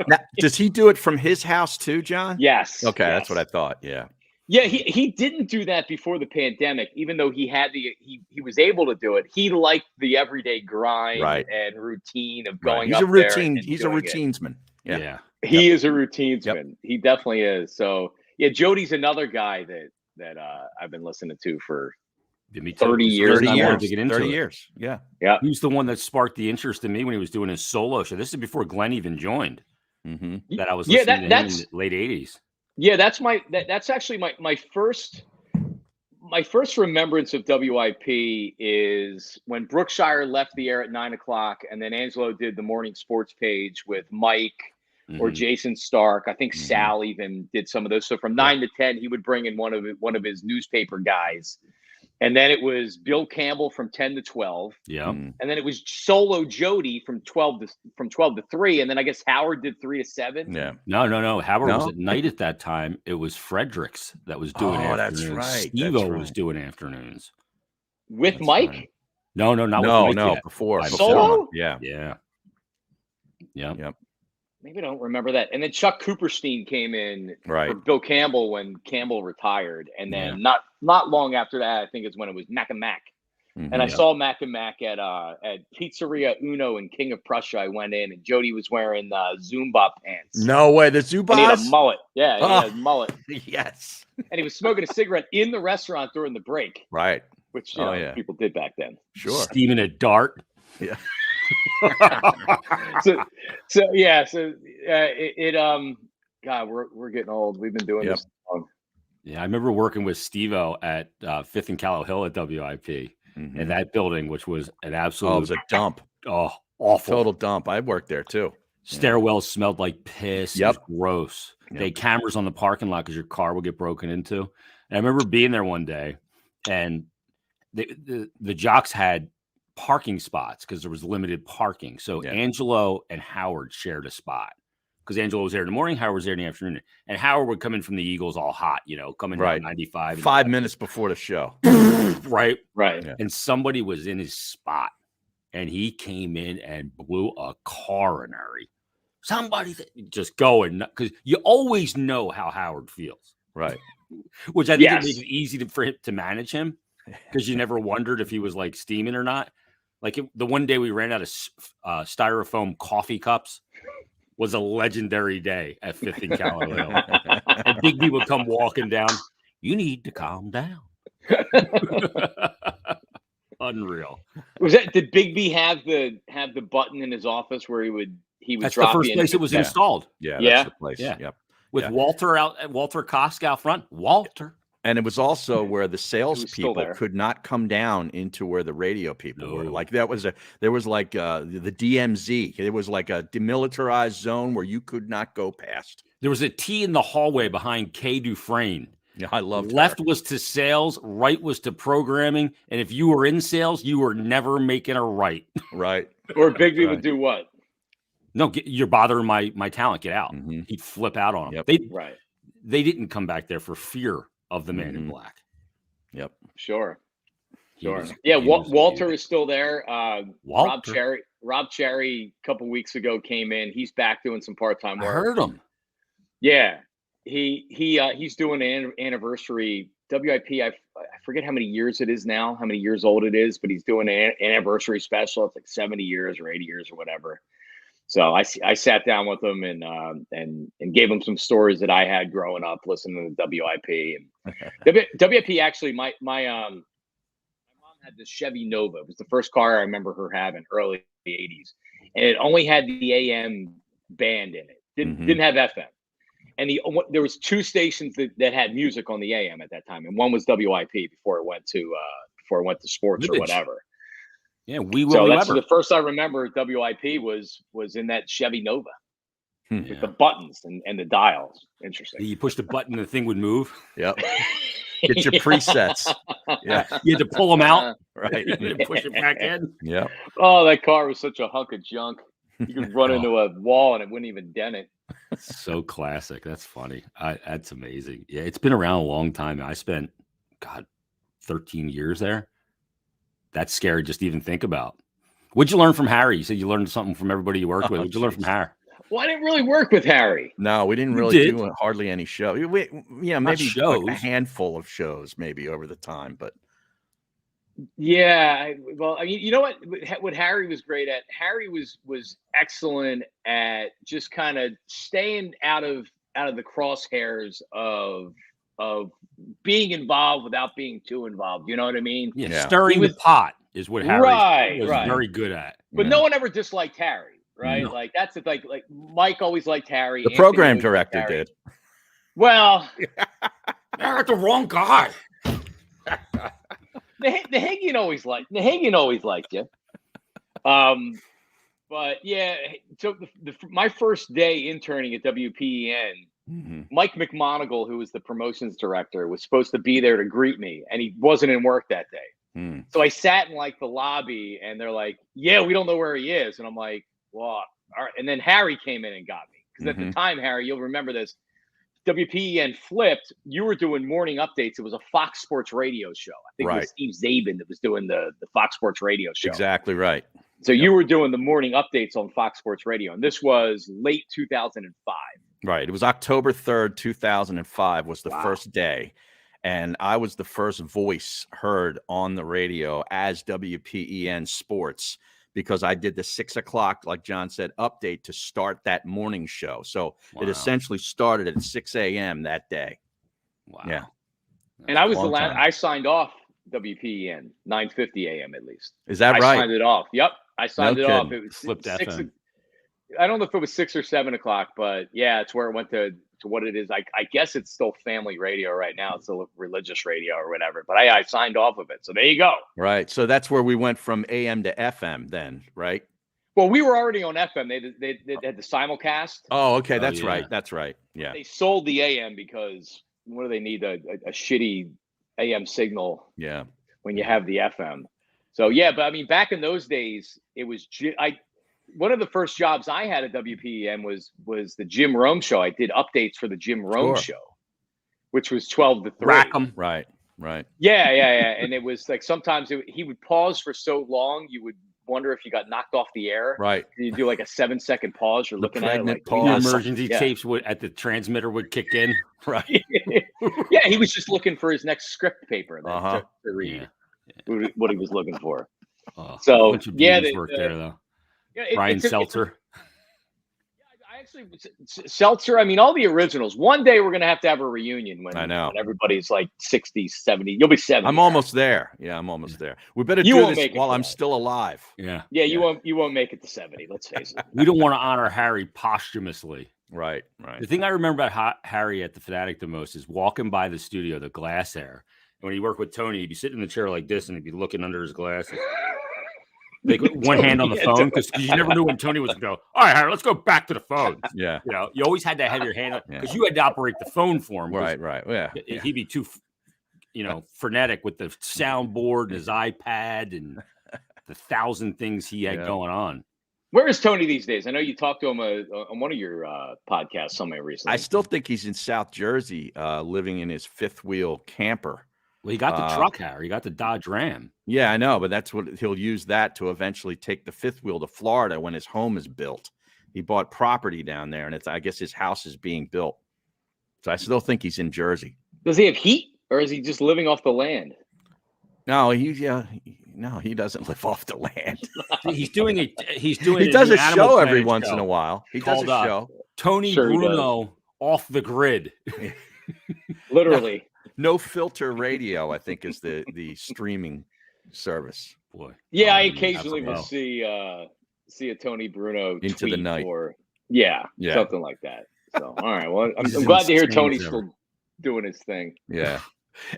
Now, does he do it from his house too, John? Yes. Okay, yes. that's what I thought. Yeah. Yeah, he didn't do that before the pandemic, even though he had he was able to do it. He liked the everyday grind and routine of going He's up a routine. there. He's a routinesman. Yeah. He is a routinesman. Yep. He definitely is. So yeah, Jody's another guy that I've been listening to for 30 years. 30 years. Yeah. Yeah. He was the one that sparked the interest in me when he was doing his solo show. This is before Glenn even joined. Mm-hmm. That I was listening to him in the late 80s. Yeah, that's actually my first remembrance of WIP is when Brookshire left the air at 9:00, and then Angelo did the morning sports page with Mike or Jason Stark. I think Sal even did some of those. So from 9 to 10, he would bring in one of his newspaper guys. And then it was Bill Campbell from 10 to 12. Yeah. And then it was solo Jody from 12 to 3. And then I guess Howard did 3 to 7. Yeah. No. Howard was at night at that time. It was Fredericks that was doing afternoons. That's right. Steve-O was doing afternoons. With Mike? Right. No, not with Mike yet. Before. Solo? Yeah. Yep. Maybe I don't remember that. And then Chuck Cooperstein came in for Bill Campbell when Campbell retired. And then not long after that, I think is when it was Mac and Mac. And I saw Mac and Mac at Pizzeria Uno in King of Prussia. I went in and Jody was wearing Zumba pants. No way. The Zumba? And he had a mullet. Yeah, he had a mullet. Yes. And he was smoking a cigarette in the restaurant during the break. Right. Which people did back then. Sure. Steaming a dart. Yeah. God, we're getting old. We've been doing this long. Yeah, I remember working with Steve-O at 5th and Callow Hill at WIP in that building, which was an absolute. It was a dump. Oh, awful. Total dump. I worked there too. Stairwells smelled like piss. Yep. It was gross. They had cameras on the parking lot because your car would get broken into. And I remember being there one day, and the jocks had parking spots because there was limited parking. So Angelo and Howard shared a spot because Angelo was there in the morning, Howard was there in the afternoon, and Howard would come in from the Eagles all hot, coming down 95. 5 minutes before the show. Right. Yeah. And somebody was in his spot, and he came in and blew a coronary. Somebody just going, because you always know how Howard feels. Right. Which I think it makes it easy for him to manage him, because you never wondered if he was like steaming or not. Like the one day we ran out of styrofoam coffee cups was a legendary day at 5th and Callow Hill. And Big B would come walking down. You need to calm down. Unreal. Did Big B have the button in his office where he would That's drop the first place it was installed. Yeah, that's the place. Yeah. Yep. With Walter Kosk out front. Walter. And it was also where the salespeople could not come down into where the radio people were. Like there was the DMZ. It was like a demilitarized zone where you could not go past. There was a T in the hallway behind Kay Dufresne. Yeah, I loved Left was to sales, right was to programming. And if you were in sales, you were never making a right. Right. Or Big B would do what? No, you're bothering my talent. Get out. He'd flip out on them. They didn't come back there for fear of the man in black. Yep. Sure. Walter is still there. Walter. Rob Cherry a couple weeks ago came in. He's back doing some part-time work. I heard him. Yeah. He's doing an anniversary WIP. I forget how many years it is now, how many years old it is, but he's doing an anniversary special. It's like 70 years or 80 years or whatever. So I sat down with him and gave him some stories that I had growing up listening to WIP. And WIP actually, my mom had the Chevy Nova. It was the first car I remember her having, early 80s. And it only had the AM band in it. Didn't have FM. And there was 2 stations that had music on the AM at that time, and one was WIP before it went to sports or whatever. Yeah, so that's the first I remember WIP was in that Chevy Nova with the buttons and the dials. Interesting. You push the button, the thing would move. Yep. Get your presets. Yeah, you had to pull them out, right? And push it back in. Yeah. Oh, that car was such a hunk of junk. You could run into a wall and it wouldn't even dent it. So classic. That's funny. That's amazing. Yeah, it's been around a long time. I spent 13 years there. That's scary just to even think about. What'd you learn from Harry? You said you learned something from everybody you worked with. What'd you learn from Harry? Well, I didn't really work with Harry. No, we didn't really do hardly any show. Maybe shows. Like a handful of shows, maybe over the time, but. Yeah, well, I mean, you know what Harry was great at? Harry was excellent at just kind of staying out of the crosshairs of being involved without being too involved. You know what I mean? Yeah. Stirring the pot is what Harry was very good at. But no one ever disliked Harry, right? No. Like that's like Mike always liked Harry. The program director did. Well, they're the wrong guy. Nahagian always liked you. But yeah, so my first day interning at WPEN, Mike McMonigal, who was the promotions director, was supposed to be there to greet me, and he wasn't in work that day. So I sat in like the lobby, and they're like, "Yeah, we don't know where he is," and I'm like, "Well, all right." And then Harry came in and got me, because at the time, Harry, you'll remember this. WPEN flipped. You were doing morning updates. It was a Fox Sports radio show. I think it was Steve Zabin that was doing the Fox Sports radio show. Exactly right. So you were doing the morning updates on Fox Sports Radio, and this was late 2005. Right. It was October 3rd, 2005 was the first day, and I was the first voice heard on the radio as WPEN Sports, because I did the 6 o'clock, like John said, update to start that morning show. So it essentially started at 6 a.m. that day. Wow. Yeah. And I was the last, I signed off WPEN 9:50 a.m. at least. Is that right? I signed it off. Yep. I signed it off. It was flipped FM. I don't know if it was 6 or 7 o'clock, but yeah, it's where it went to what it is. I guess it's still family radio right now. It's still religious radio or whatever, but I signed off of it. So there you go. Right. So that's where we went from AM to FM then, right? Well, we were already on FM. They had the simulcast. Oh, okay. That's right. That's right. Yeah. They sold the AM because what do they need? A shitty AM signal. Yeah. When you have the FM. So yeah, but I mean, back in those days, it was one of the first jobs I had at WPEN was the Jim Rome show. I did updates for the Jim Rome show, which was 12 to 3. Rackham. Right. Yeah. And it was like sometimes he would pause for so long, you would wonder if you got knocked off the air. Right. You do like a 7-second pause. You're looking at it like pause. Emergency tapes at the transmitter would kick in. Right. Yeah, he was just looking for his next script paper to read. What he was looking for. So yeah, they worked there though. Yeah, Brian Seltzer. I actually Seltzer. I mean, all the originals. One day we're gonna have to have a reunion when everybody's like 60, 70. You'll be 70. I'm almost there. Yeah, I'm almost there. We better do this while I'm still alive. Yeah. You won't make it to 70. Let's face it. We don't want to honor Harry posthumously. Right. The thing I remember about Harry at the Fanatic the most is walking by the studio, the glass there. And when he worked with Tony, he'd be sitting in the chair like this, and he'd be looking under his glasses. They put one hand on the phone because you never knew when Tony was going to go, all right, Harry, let's go back to the phone. Yeah. You always had to have your hand up because you had to operate the phone for him. Right. Yeah. He'd be too, frenetic with the soundboard and his iPad and the 1,000 things he had going on. Where is Tony these days? I know you talked to him on one of your podcasts somewhere recently. I still think he's in South Jersey, living in his fifth wheel camper. Well, he got the truck, Harry. He got the Dodge Ram. Yeah, I know, but that's what he'll use that to eventually take the fifth wheel to Florida when his home is built. He bought property down there, and I guess his house is being built. So I still think he's in Jersey. Does he have heat, or is he just living off the land? No, he doesn't live off the land. He does a show every once in a while. He does a show. Tony Bruno off the grid. Literally. No filter radio, I think, is the streaming service. Boy. Yeah, I have occasionally to will know. see a Tony Bruno Into tweet the night. or Yeah. something like that. So all right, well, I'm He's glad to hear insane Tony's as still doing his thing. Yeah.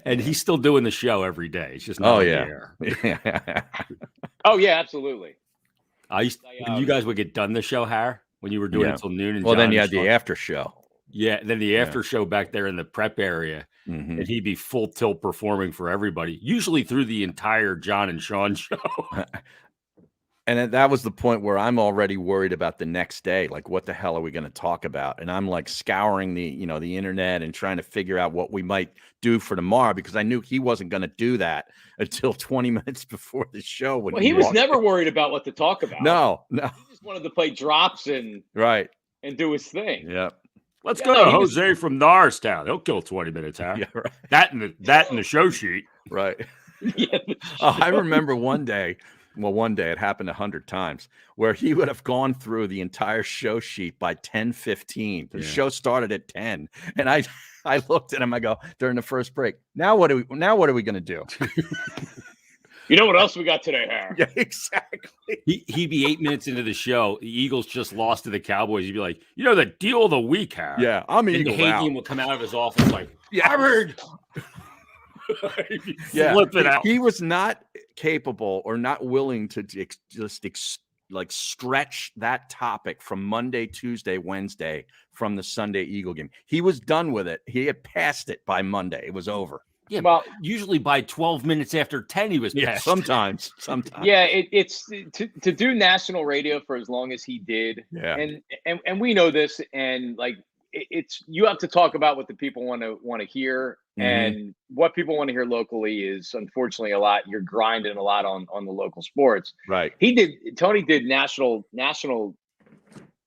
And he's still doing the show every day. It's just not Oh on yeah. the air. Yeah. Oh yeah, absolutely. When you guys would get done the show, Har, when you were doing it till noon. And Well, John then you and had the Sean- after show. Yeah, then the after show back there in the prep area, Mhm. and he'd be full tilt performing for everybody, usually through the entire John and Sean show. And that was the point where I'm already worried about the next day. Like, what the hell are we going to talk about? And I'm like scouring the internet and trying to figure out what we might do for tomorrow, because I knew he wasn't going to do that until 20 minutes before the show. Well, he was never worried about what to talk about. No. He just wanted to play drops and do his thing. Yeah. Let's go to Jose from Norristown. He'll kill 20 minutes, Har. Yeah, right. That in the show sheet. Right. Yeah, I remember one day it happened 100 times, where he would have gone through the entire show sheet by 10:15. The show started at 10, and I looked at him. I go, during the first break, now what are we going to do? You know what else we got today, Har? Yeah, exactly. He'd be 8 minutes into the show. The Eagles just lost to the Cowboys. He'd be like, the deal of the week, Har. Yeah, I'm and Eagles the hate out. team would come out of his office like, Yeah. I heard. Yeah, Flip it out. He was not capable or not willing to stretch that topic from Monday, Tuesday, Wednesday from the Sunday Eagle game. He was done with it. He had passed it by Monday. It was over. Yeah, well, usually by 12 minutes after 10, he was passed. Sometimes. Yeah, it's to do national radio for as long as he did. Yeah, and we know this, and like it's you have to talk about what the people want to hear, and what people want to hear locally is unfortunately a lot. You're grinding a lot on the local sports. Right. Tony did national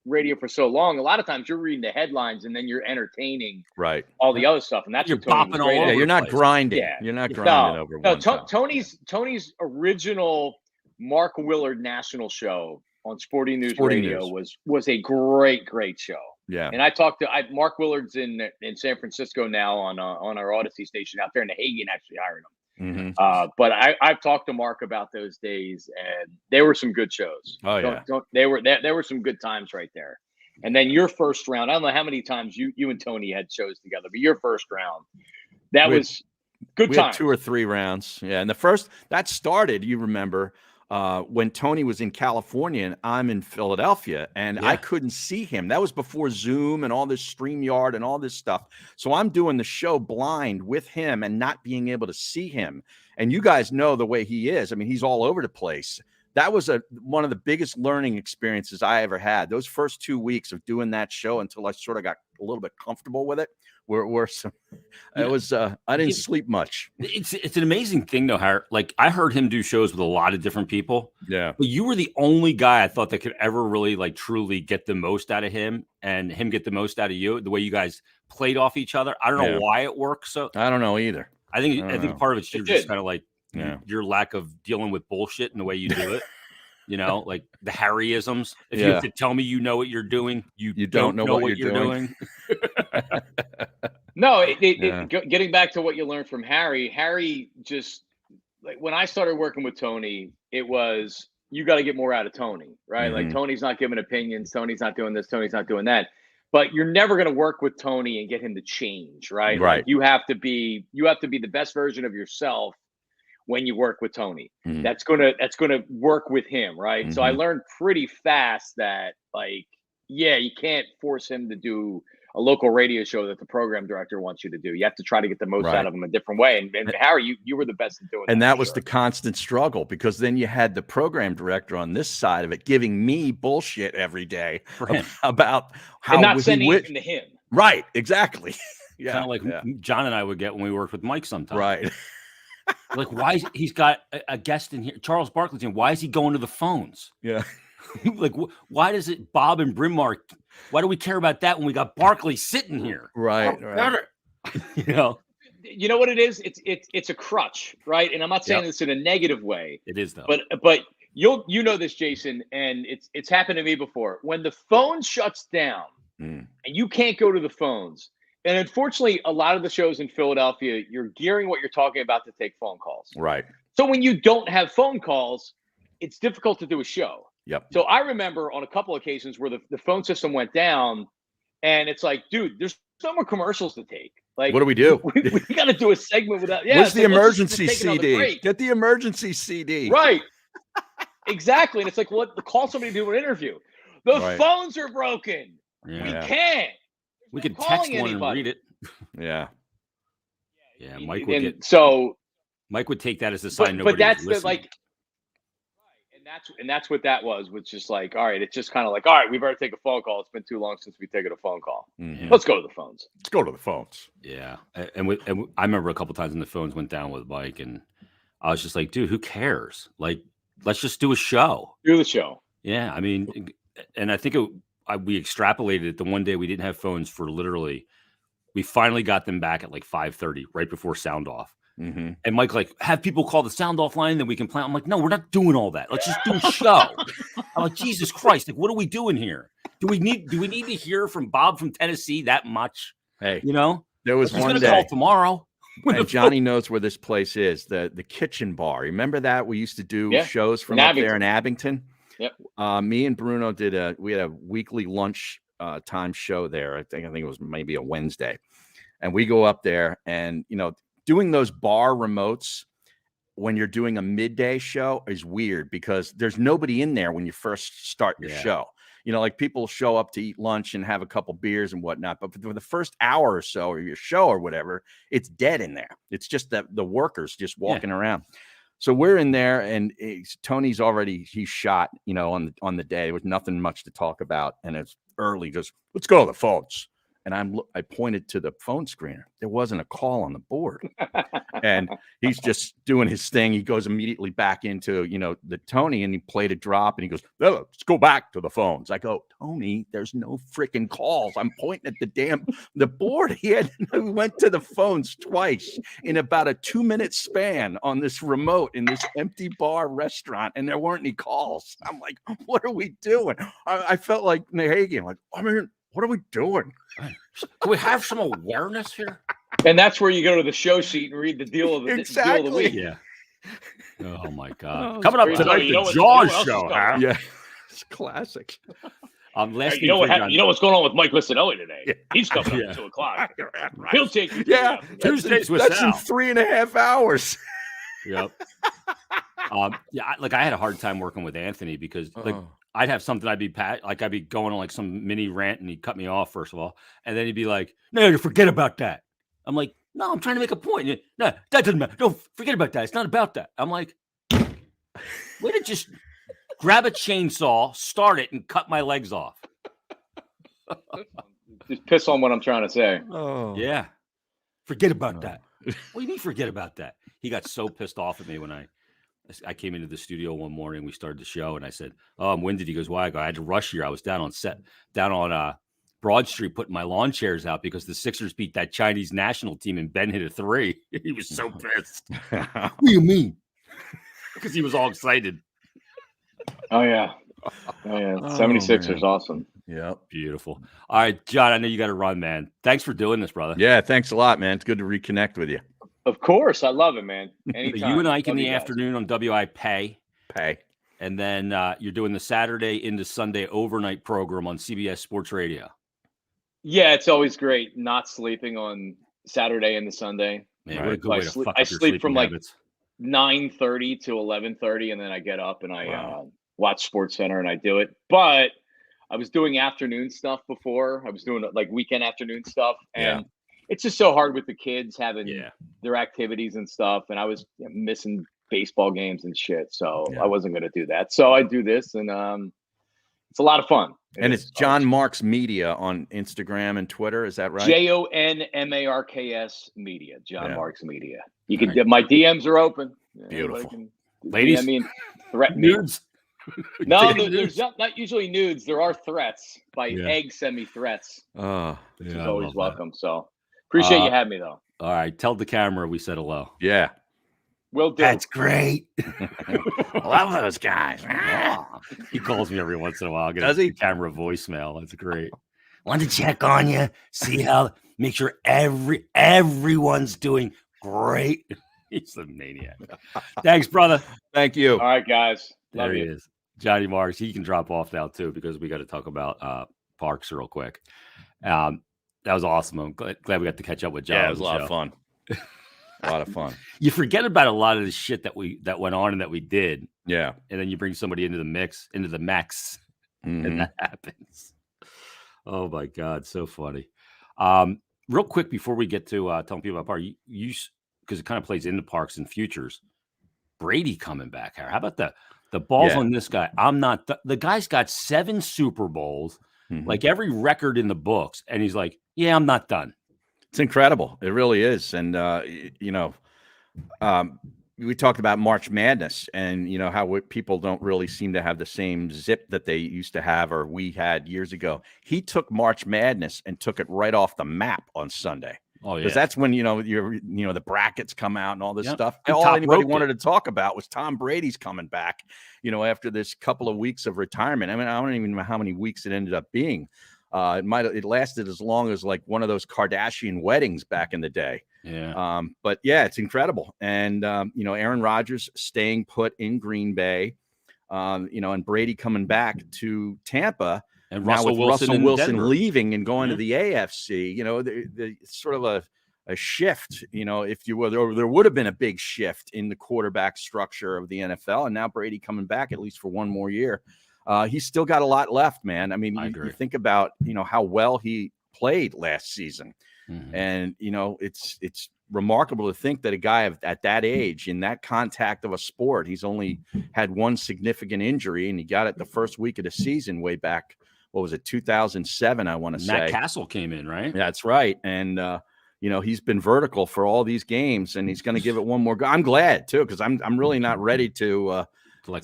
radio for so long. A lot of times you're reading the headlines and then you're entertaining all the other stuff, and that's you're what Tony bopping all over. Yeah, you're not place. grinding. Yeah. You're not grinding over one time. Tony's original Mark Willard national show on Sporting News Radio was a great show. Yeah. And I talked to Mark Willard's in San Francisco now on our Odyssey station out there, and Hagen actually hired him. But I've talked to Mark about those days, and they were some good shows. Oh, there were some good times right there. And then your first round, I don't know how many times you and Tony had shows together, but your first round, was good time. We had 2 or 3 rounds. Yeah. And the first that started, you remember, when Tony was in California and I'm in Philadelphia, and I couldn't see him. That was before Zoom and all this StreamYard and all this stuff. So I'm doing the show blind with him and not being able to see him. And you guys know the way he is. I mean, he's all over the place. That was one of the biggest learning experiences I ever had. Those first 2 weeks of doing that show until I sort of got a little bit comfortable with it. I didn't sleep much. It's an amazing thing though, Har. Like I heard him do shows with a lot of different people. Yeah. But you were the only guy I thought that could ever really like truly get the most out of him and him get the most out of you. The way you guys played off each other. I don't know why it works. So I don't know either. I think part of it's you're just kind of like your lack of dealing with bullshit and the way you do it. Like the Harryisms. If you have to tell me you know what you're doing, you don't know what you're doing. No, getting back to what you learned from Harry just like when I started working with Tony, it was you got to get more out of Tony, right? Like Tony's not giving opinions, Tony's not doing this, Tony's not doing that. But you're never going to work with Tony and get him to change, right? Right. Like you have to be the best version of yourself when you work with Tony. That's gonna work with him, right? So I learned pretty fast that you can't force him to do a local radio show that the program director wants you to do. You have to try to get the most out of him a different way. And Harry, you were the best at doing that. And that was the constant struggle, because then you had the program director on this side of it giving me bullshit every day about how and not sending it to him. Right, exactly. Kind of like John and I would get when we worked with Mike sometimes. Right. Like, why is he's got a guest in here, Charles Barkley's in. Why is he going to the phones? Yeah. Like, why does it Bob and Bryn Mawr? Why do we care about that when we got Barkley sitting here? Right. You know what it is? It's a crutch, right? And I'm not saying this in a negative way. It is though. But you know this, Jason, and it's happened to me before. When the phone shuts down and you can't go to the phones. And unfortunately, a lot of the shows in Philadelphia, you're gearing what you're talking about to take phone calls. Right. So when you don't have phone calls, it's difficult to do a show. Yep. So I remember on a couple of occasions where the phone system went down, and it's like, dude, there's no more commercials to take. Like, what do we do? We got to do a segment without. Yeah, where's the like, emergency let's just take another CD? break. Get the emergency CD. Right. Exactly. And it's like, what? Call somebody to do an interview. The Right. phones are broken. Yeah. We can't. We could calling text one anybody. and read it. Yeah. Yeah, Mike would And so, Mike would take that as a sign. but that's was the like, and that's what that was just like, all right, it's just kind of like, all right, we better take a phone call. It's been too long since we've taken a phone call. Mhm. Let's go to the phones. Let's go to the phones. Yeah, and I remember a couple times when the phones went down with Mike, and I was just like, dude, who cares? Like, let's just do a show. Do the show. Yeah, I mean, and I think we extrapolated it the one day we didn't have phones for literally. We finally got them back at like 5:30, right before sound off. Mm-hmm. And Mike, like, have people call the sound off line, then we can plan. I'm like, no, we're not doing all that. Let's just do a show. I'm like, Jesus Christ, like, what are we doing here? Do we need to hear from Bob from Tennessee that much? Hey, You know, there was he's one gonna day. call tomorrow. And Johnny knows where this place is, the Kitchen Bar. Remember that? We used to do shows from up there in Abington. Yep. Me and Bruno we had a weekly lunch time show there. I think it was maybe a Wednesday. And we go up there and, doing those bar remotes when you're doing a midday show is weird because there's nobody in there when you first start your show. Like people show up to eat lunch and have a couple beers and whatnot. But for the first hour or so of your show or whatever, it's dead in there. It's just that the workers just walking around. So we're in there and Tony's he's shot, on the day with nothing much to talk about. And it's early. He goes, let's go to the phones. And I pointed to the phone screener. There wasn't a call on the board. And he's just doing his thing. He goes immediately back into, the Tony, and he played a drop and he goes, oh, let's go back to the phones. I go, Tony, there's no freaking calls. I'm pointing at the board. He went to the phones twice in about a 2-minute span on this remote in this empty bar restaurant. And there weren't any calls. I'm like, what are we doing? I felt like Nahagian, like, what are we doing? Can we have some awareness here? And that's where you go to the show sheet and read the deal of the deal of the week. Yeah. Oh my God! Coming up great. tonight, You know the what Jaws else is show. going Huh? Yeah, it's classic. Last You know what's going on with Mike Lissinelli today? Yeah. He's coming up at 2:00. He'll take you. Yeah, Tuesdays with that's Sal. in 3.5 hours. Yep. I had a hard time working with Anthony because I'd have something I'd be going on like some mini rant and he'd cut me off first of all, and then he'd be like, "No, you forget about that." I'm like, "No, I'm trying to make a point." No, that doesn't matter. No, forget about that. It's not about that. I'm like, way to just grab a chainsaw, start it, and cut my legs off. Just piss on what I'm trying to say. Oh, Yeah. Forget about that. What do you mean forget about that? He got so pissed off at me when I came into the studio one morning. We started the show, and I said, "Oh, I'm winded." He goes, "Why?" I go, "I had to rush here. I was down on Broad Street putting my lawn chairs out because the Sixers beat that Chinese national team, and Ben hit a 3." He was so pissed. What do you mean? Because he was all excited. Oh yeah. 76ers, awesome. Yep. Beautiful. All right, John, I know you got to run, man. Thanks for doing this, brother. Yeah, thanks a lot, man. It's good to reconnect with you. Of course, I love it, man. Anytime. You and Ike in Love the you guys. afternoon on WI Pay. Pay. And then you're doing the Saturday into Sunday overnight program on CBS Sports Radio. Yeah, it's always great not sleeping on Saturday and the Sunday. Man, Right. what a good way to fuck I up your sleep from sleeping like habits. 9:30 to 11:30, and then I get up and I Wow. watch Sports Center and I do it. But I was doing afternoon stuff before. I was doing like weekend afternoon stuff, and it's just so hard with the kids having their activities and stuff. And I was missing baseball games and shit, so I wasn't going to do that. So I do this, and it's a lot of fun. And it's John Marks Media on Instagram and Twitter. Is that right? JONMARKS Media. John Yeah. Marks Media. You can. My DMs are open. Beautiful. Ladies? I mean, threat me. Nudes? No, Nudes? there's not usually nudes. There are threats. Egg send me threats. Oh, Which Yeah, is I always love that. welcome. So appreciate you having me though. All right, tell the camera we said hello. yeah. Will do. That's great. Love those guys. He calls me every once in a while. I'll get Does a he? camera voicemail. That's great. Want to check on you, see how, make sure everyone's doing great. He's a maniac. Thanks, brother. Thank you. All right, guys. There he is. Johnny Marks. He can drop off now, too, because we got to talk about Parx real quick. That was awesome. I'm glad we got to catch up with John. Yeah, it was a lot of fun. A lot of fun. You forget about a lot of the shit that went on and that we did. Yeah. And then you bring somebody into the mix, and that happens. Oh, my God. So funny. Real quick before we get to telling people about Parx, you because it kind of plays into Parx and futures. Brady coming back here. How about the balls on this guy? The guy's got 7 Super Bowls, like every record in the books, and he's like, "Yeah, I'm not done." It's incredible. It really is. And we talked about March Madness, and how people don't really seem to have the same zip that they used to have or we had years ago. He took March Madness and took it right off the map on Sunday. Oh yeah, because that's when the brackets come out and all this stuff. And all anybody wanted to talk about was Tom Brady's coming back. After this couple of weeks of retirement. I mean, I don't even know how many weeks it ended up being. It lasted as long as like one of those Kardashian weddings back in the day. Yeah. But yeah, it's incredible. And Aaron Rodgers staying put in Green Bay. And Brady coming back to Tampa. And now Russell with Wilson leaving and going to the AFC, the sort of a shift, if you will, there would have been a big shift in the quarterback structure of the NFL. And now Brady coming back at least for one more year. He's still got a lot left, man. I mean, you think about, how well he played last season. And, it's remarkable to think that a guy at that age, in that contact of a sport, he's only had one significant injury, and he got it the first week of the season way back. What was it, 2007, I want to say. Matt Castle came in, right? That's right. And, he's been vertical for all these games, and he's going to give it one more go. I'm glad, too, because I'm really not ready to watch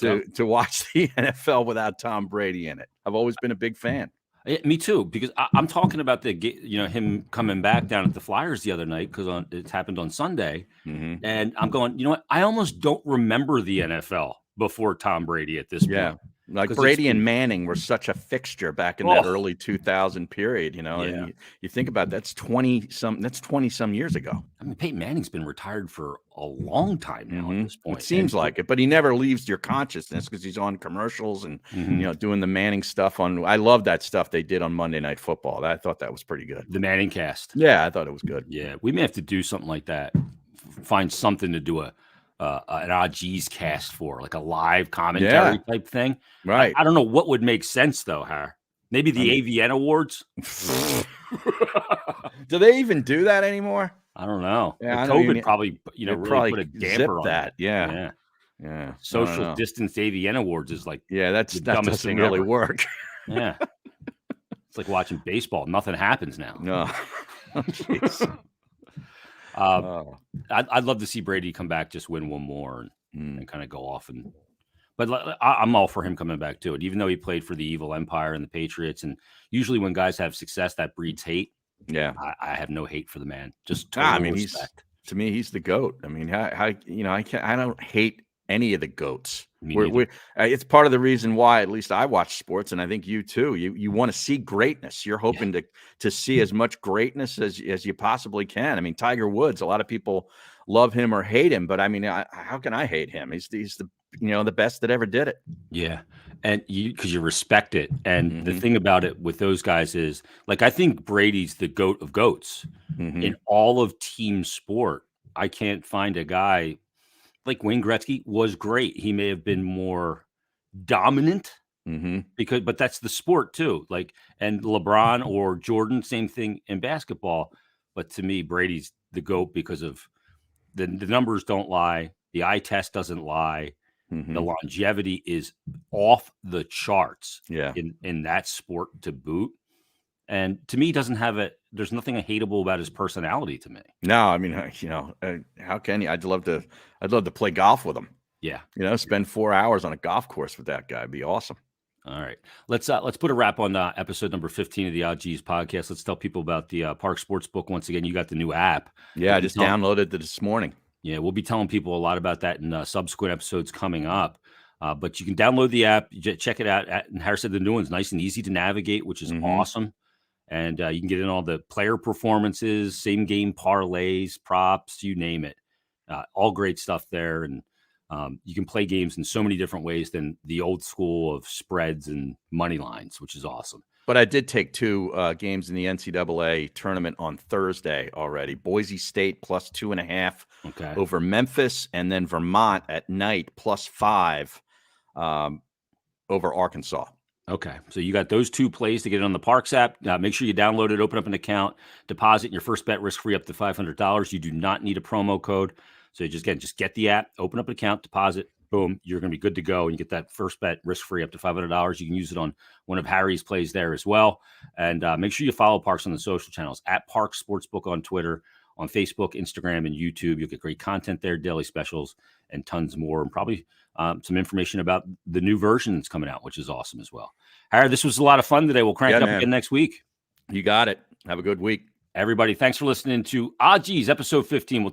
the NFL without Tom Brady in it. I've always been a big fan. Me too, because I'm talking about him coming back down at the Flyers the other night because it happened on Sunday, and I'm going, you know what? I almost don't remember the NFL before Tom Brady at this point. Like Brady and Manning were such a fixture back in that early 2000 period, and you think about that's 20 some years ago. I mean, Peyton Manning's been retired for a long time now at this point. It seems like it, but he never leaves your consciousness because he's on commercials and, doing the Manning stuff I love that stuff they did on Monday Night Football. I thought that was pretty good. The Manning cast. Yeah, I thought it was good. Yeah, we may have to do something like that. Find something to do an OG's cast for, like a live commentary type thing. Right. I don't know what would make sense though, Har. Maybe the AVN Awards. Do they even do that anymore? I don't know. Yeah, COVID probably, really put a damper on that. Yeah. Social distance AVN Awards is like, that doesn't really work. Yeah. It's like watching baseball. Nothing happens now. No. Jeez. I'd love to see Brady come back, just win one more and kind of go off. But I'm all for him coming back to it, even though he played for the evil empire and the Patriots. And usually when guys have success, that breeds hate. Yeah. I have no hate for the man. Just total respect. To me, he's the GOAT. I mean, I don't hate any of the GOATs. It's part of the reason why, at least I watch sports, and I think you too. You want to see greatness. You're hoping to see as much greatness as you possibly can. I mean, Tiger Woods. A lot of people love him or hate him, but I mean, how can I hate him? He's the the best that ever did it. Yeah, and because you respect it. And the thing about it with those guys is, like, I think Brady's the GOAT of GOATs in all of team sport. I can't find a guy. Like Wayne Gretzky was great. He may have been more dominant but that's the sport too. Like, and LeBron or Jordan, same thing in basketball. But to me, Brady's the GOAT because of the numbers don't lie. The eye test doesn't lie. The longevity is off the charts in that sport to boot. And to me, there's nothing hateable about his personality to me. No, I mean, how can you? I'd love to play golf with him. Yeah. Spend 4 hours on a golf course with that guy. It'd be awesome. All right. Let's put a wrap on episode number 15 of the OG's podcast. Let's tell people about the Parx Sportsbook. Once again, you got the new app. Yeah, I just downloaded it this morning. Yeah, we'll be telling people a lot about that in subsequent episodes coming up. But you can download the app, check it out. And Harris said the new one's nice and easy to navigate, which is awesome. And you can get in all the player performances, same game parlays, props, you name it. All great stuff there. And you can play games in so many different ways than the old school of spreads and money lines, which is awesome. But I did take 2 games in the NCAA tournament on Thursday already. Boise State plus 2.5 over Memphis, and then Vermont at night plus 5 over Arkansas. Okay, so you got those 2 plays to get it on the Parx app. Make sure you download it, open up an account, deposit your first bet risk-free up to $500. You do not need a promo code. So just get the app, open up an account, deposit, boom, you're going to be good to go. And you get that first bet risk-free up to $500. You can use it on one of Harry's plays there as well. And make sure you follow Parx on the social channels, at Parx Sportsbook on Twitter, on Facebook, Instagram, and YouTube. You'll get great content there, daily specials, and tons more. And probably some information about the new version that's coming out, which is awesome as well. Harry, this was a lot of fun today. We'll crank it up again next week. You got it. Have a good week. Everybody, thanks for listening to Odds episode 15. We'll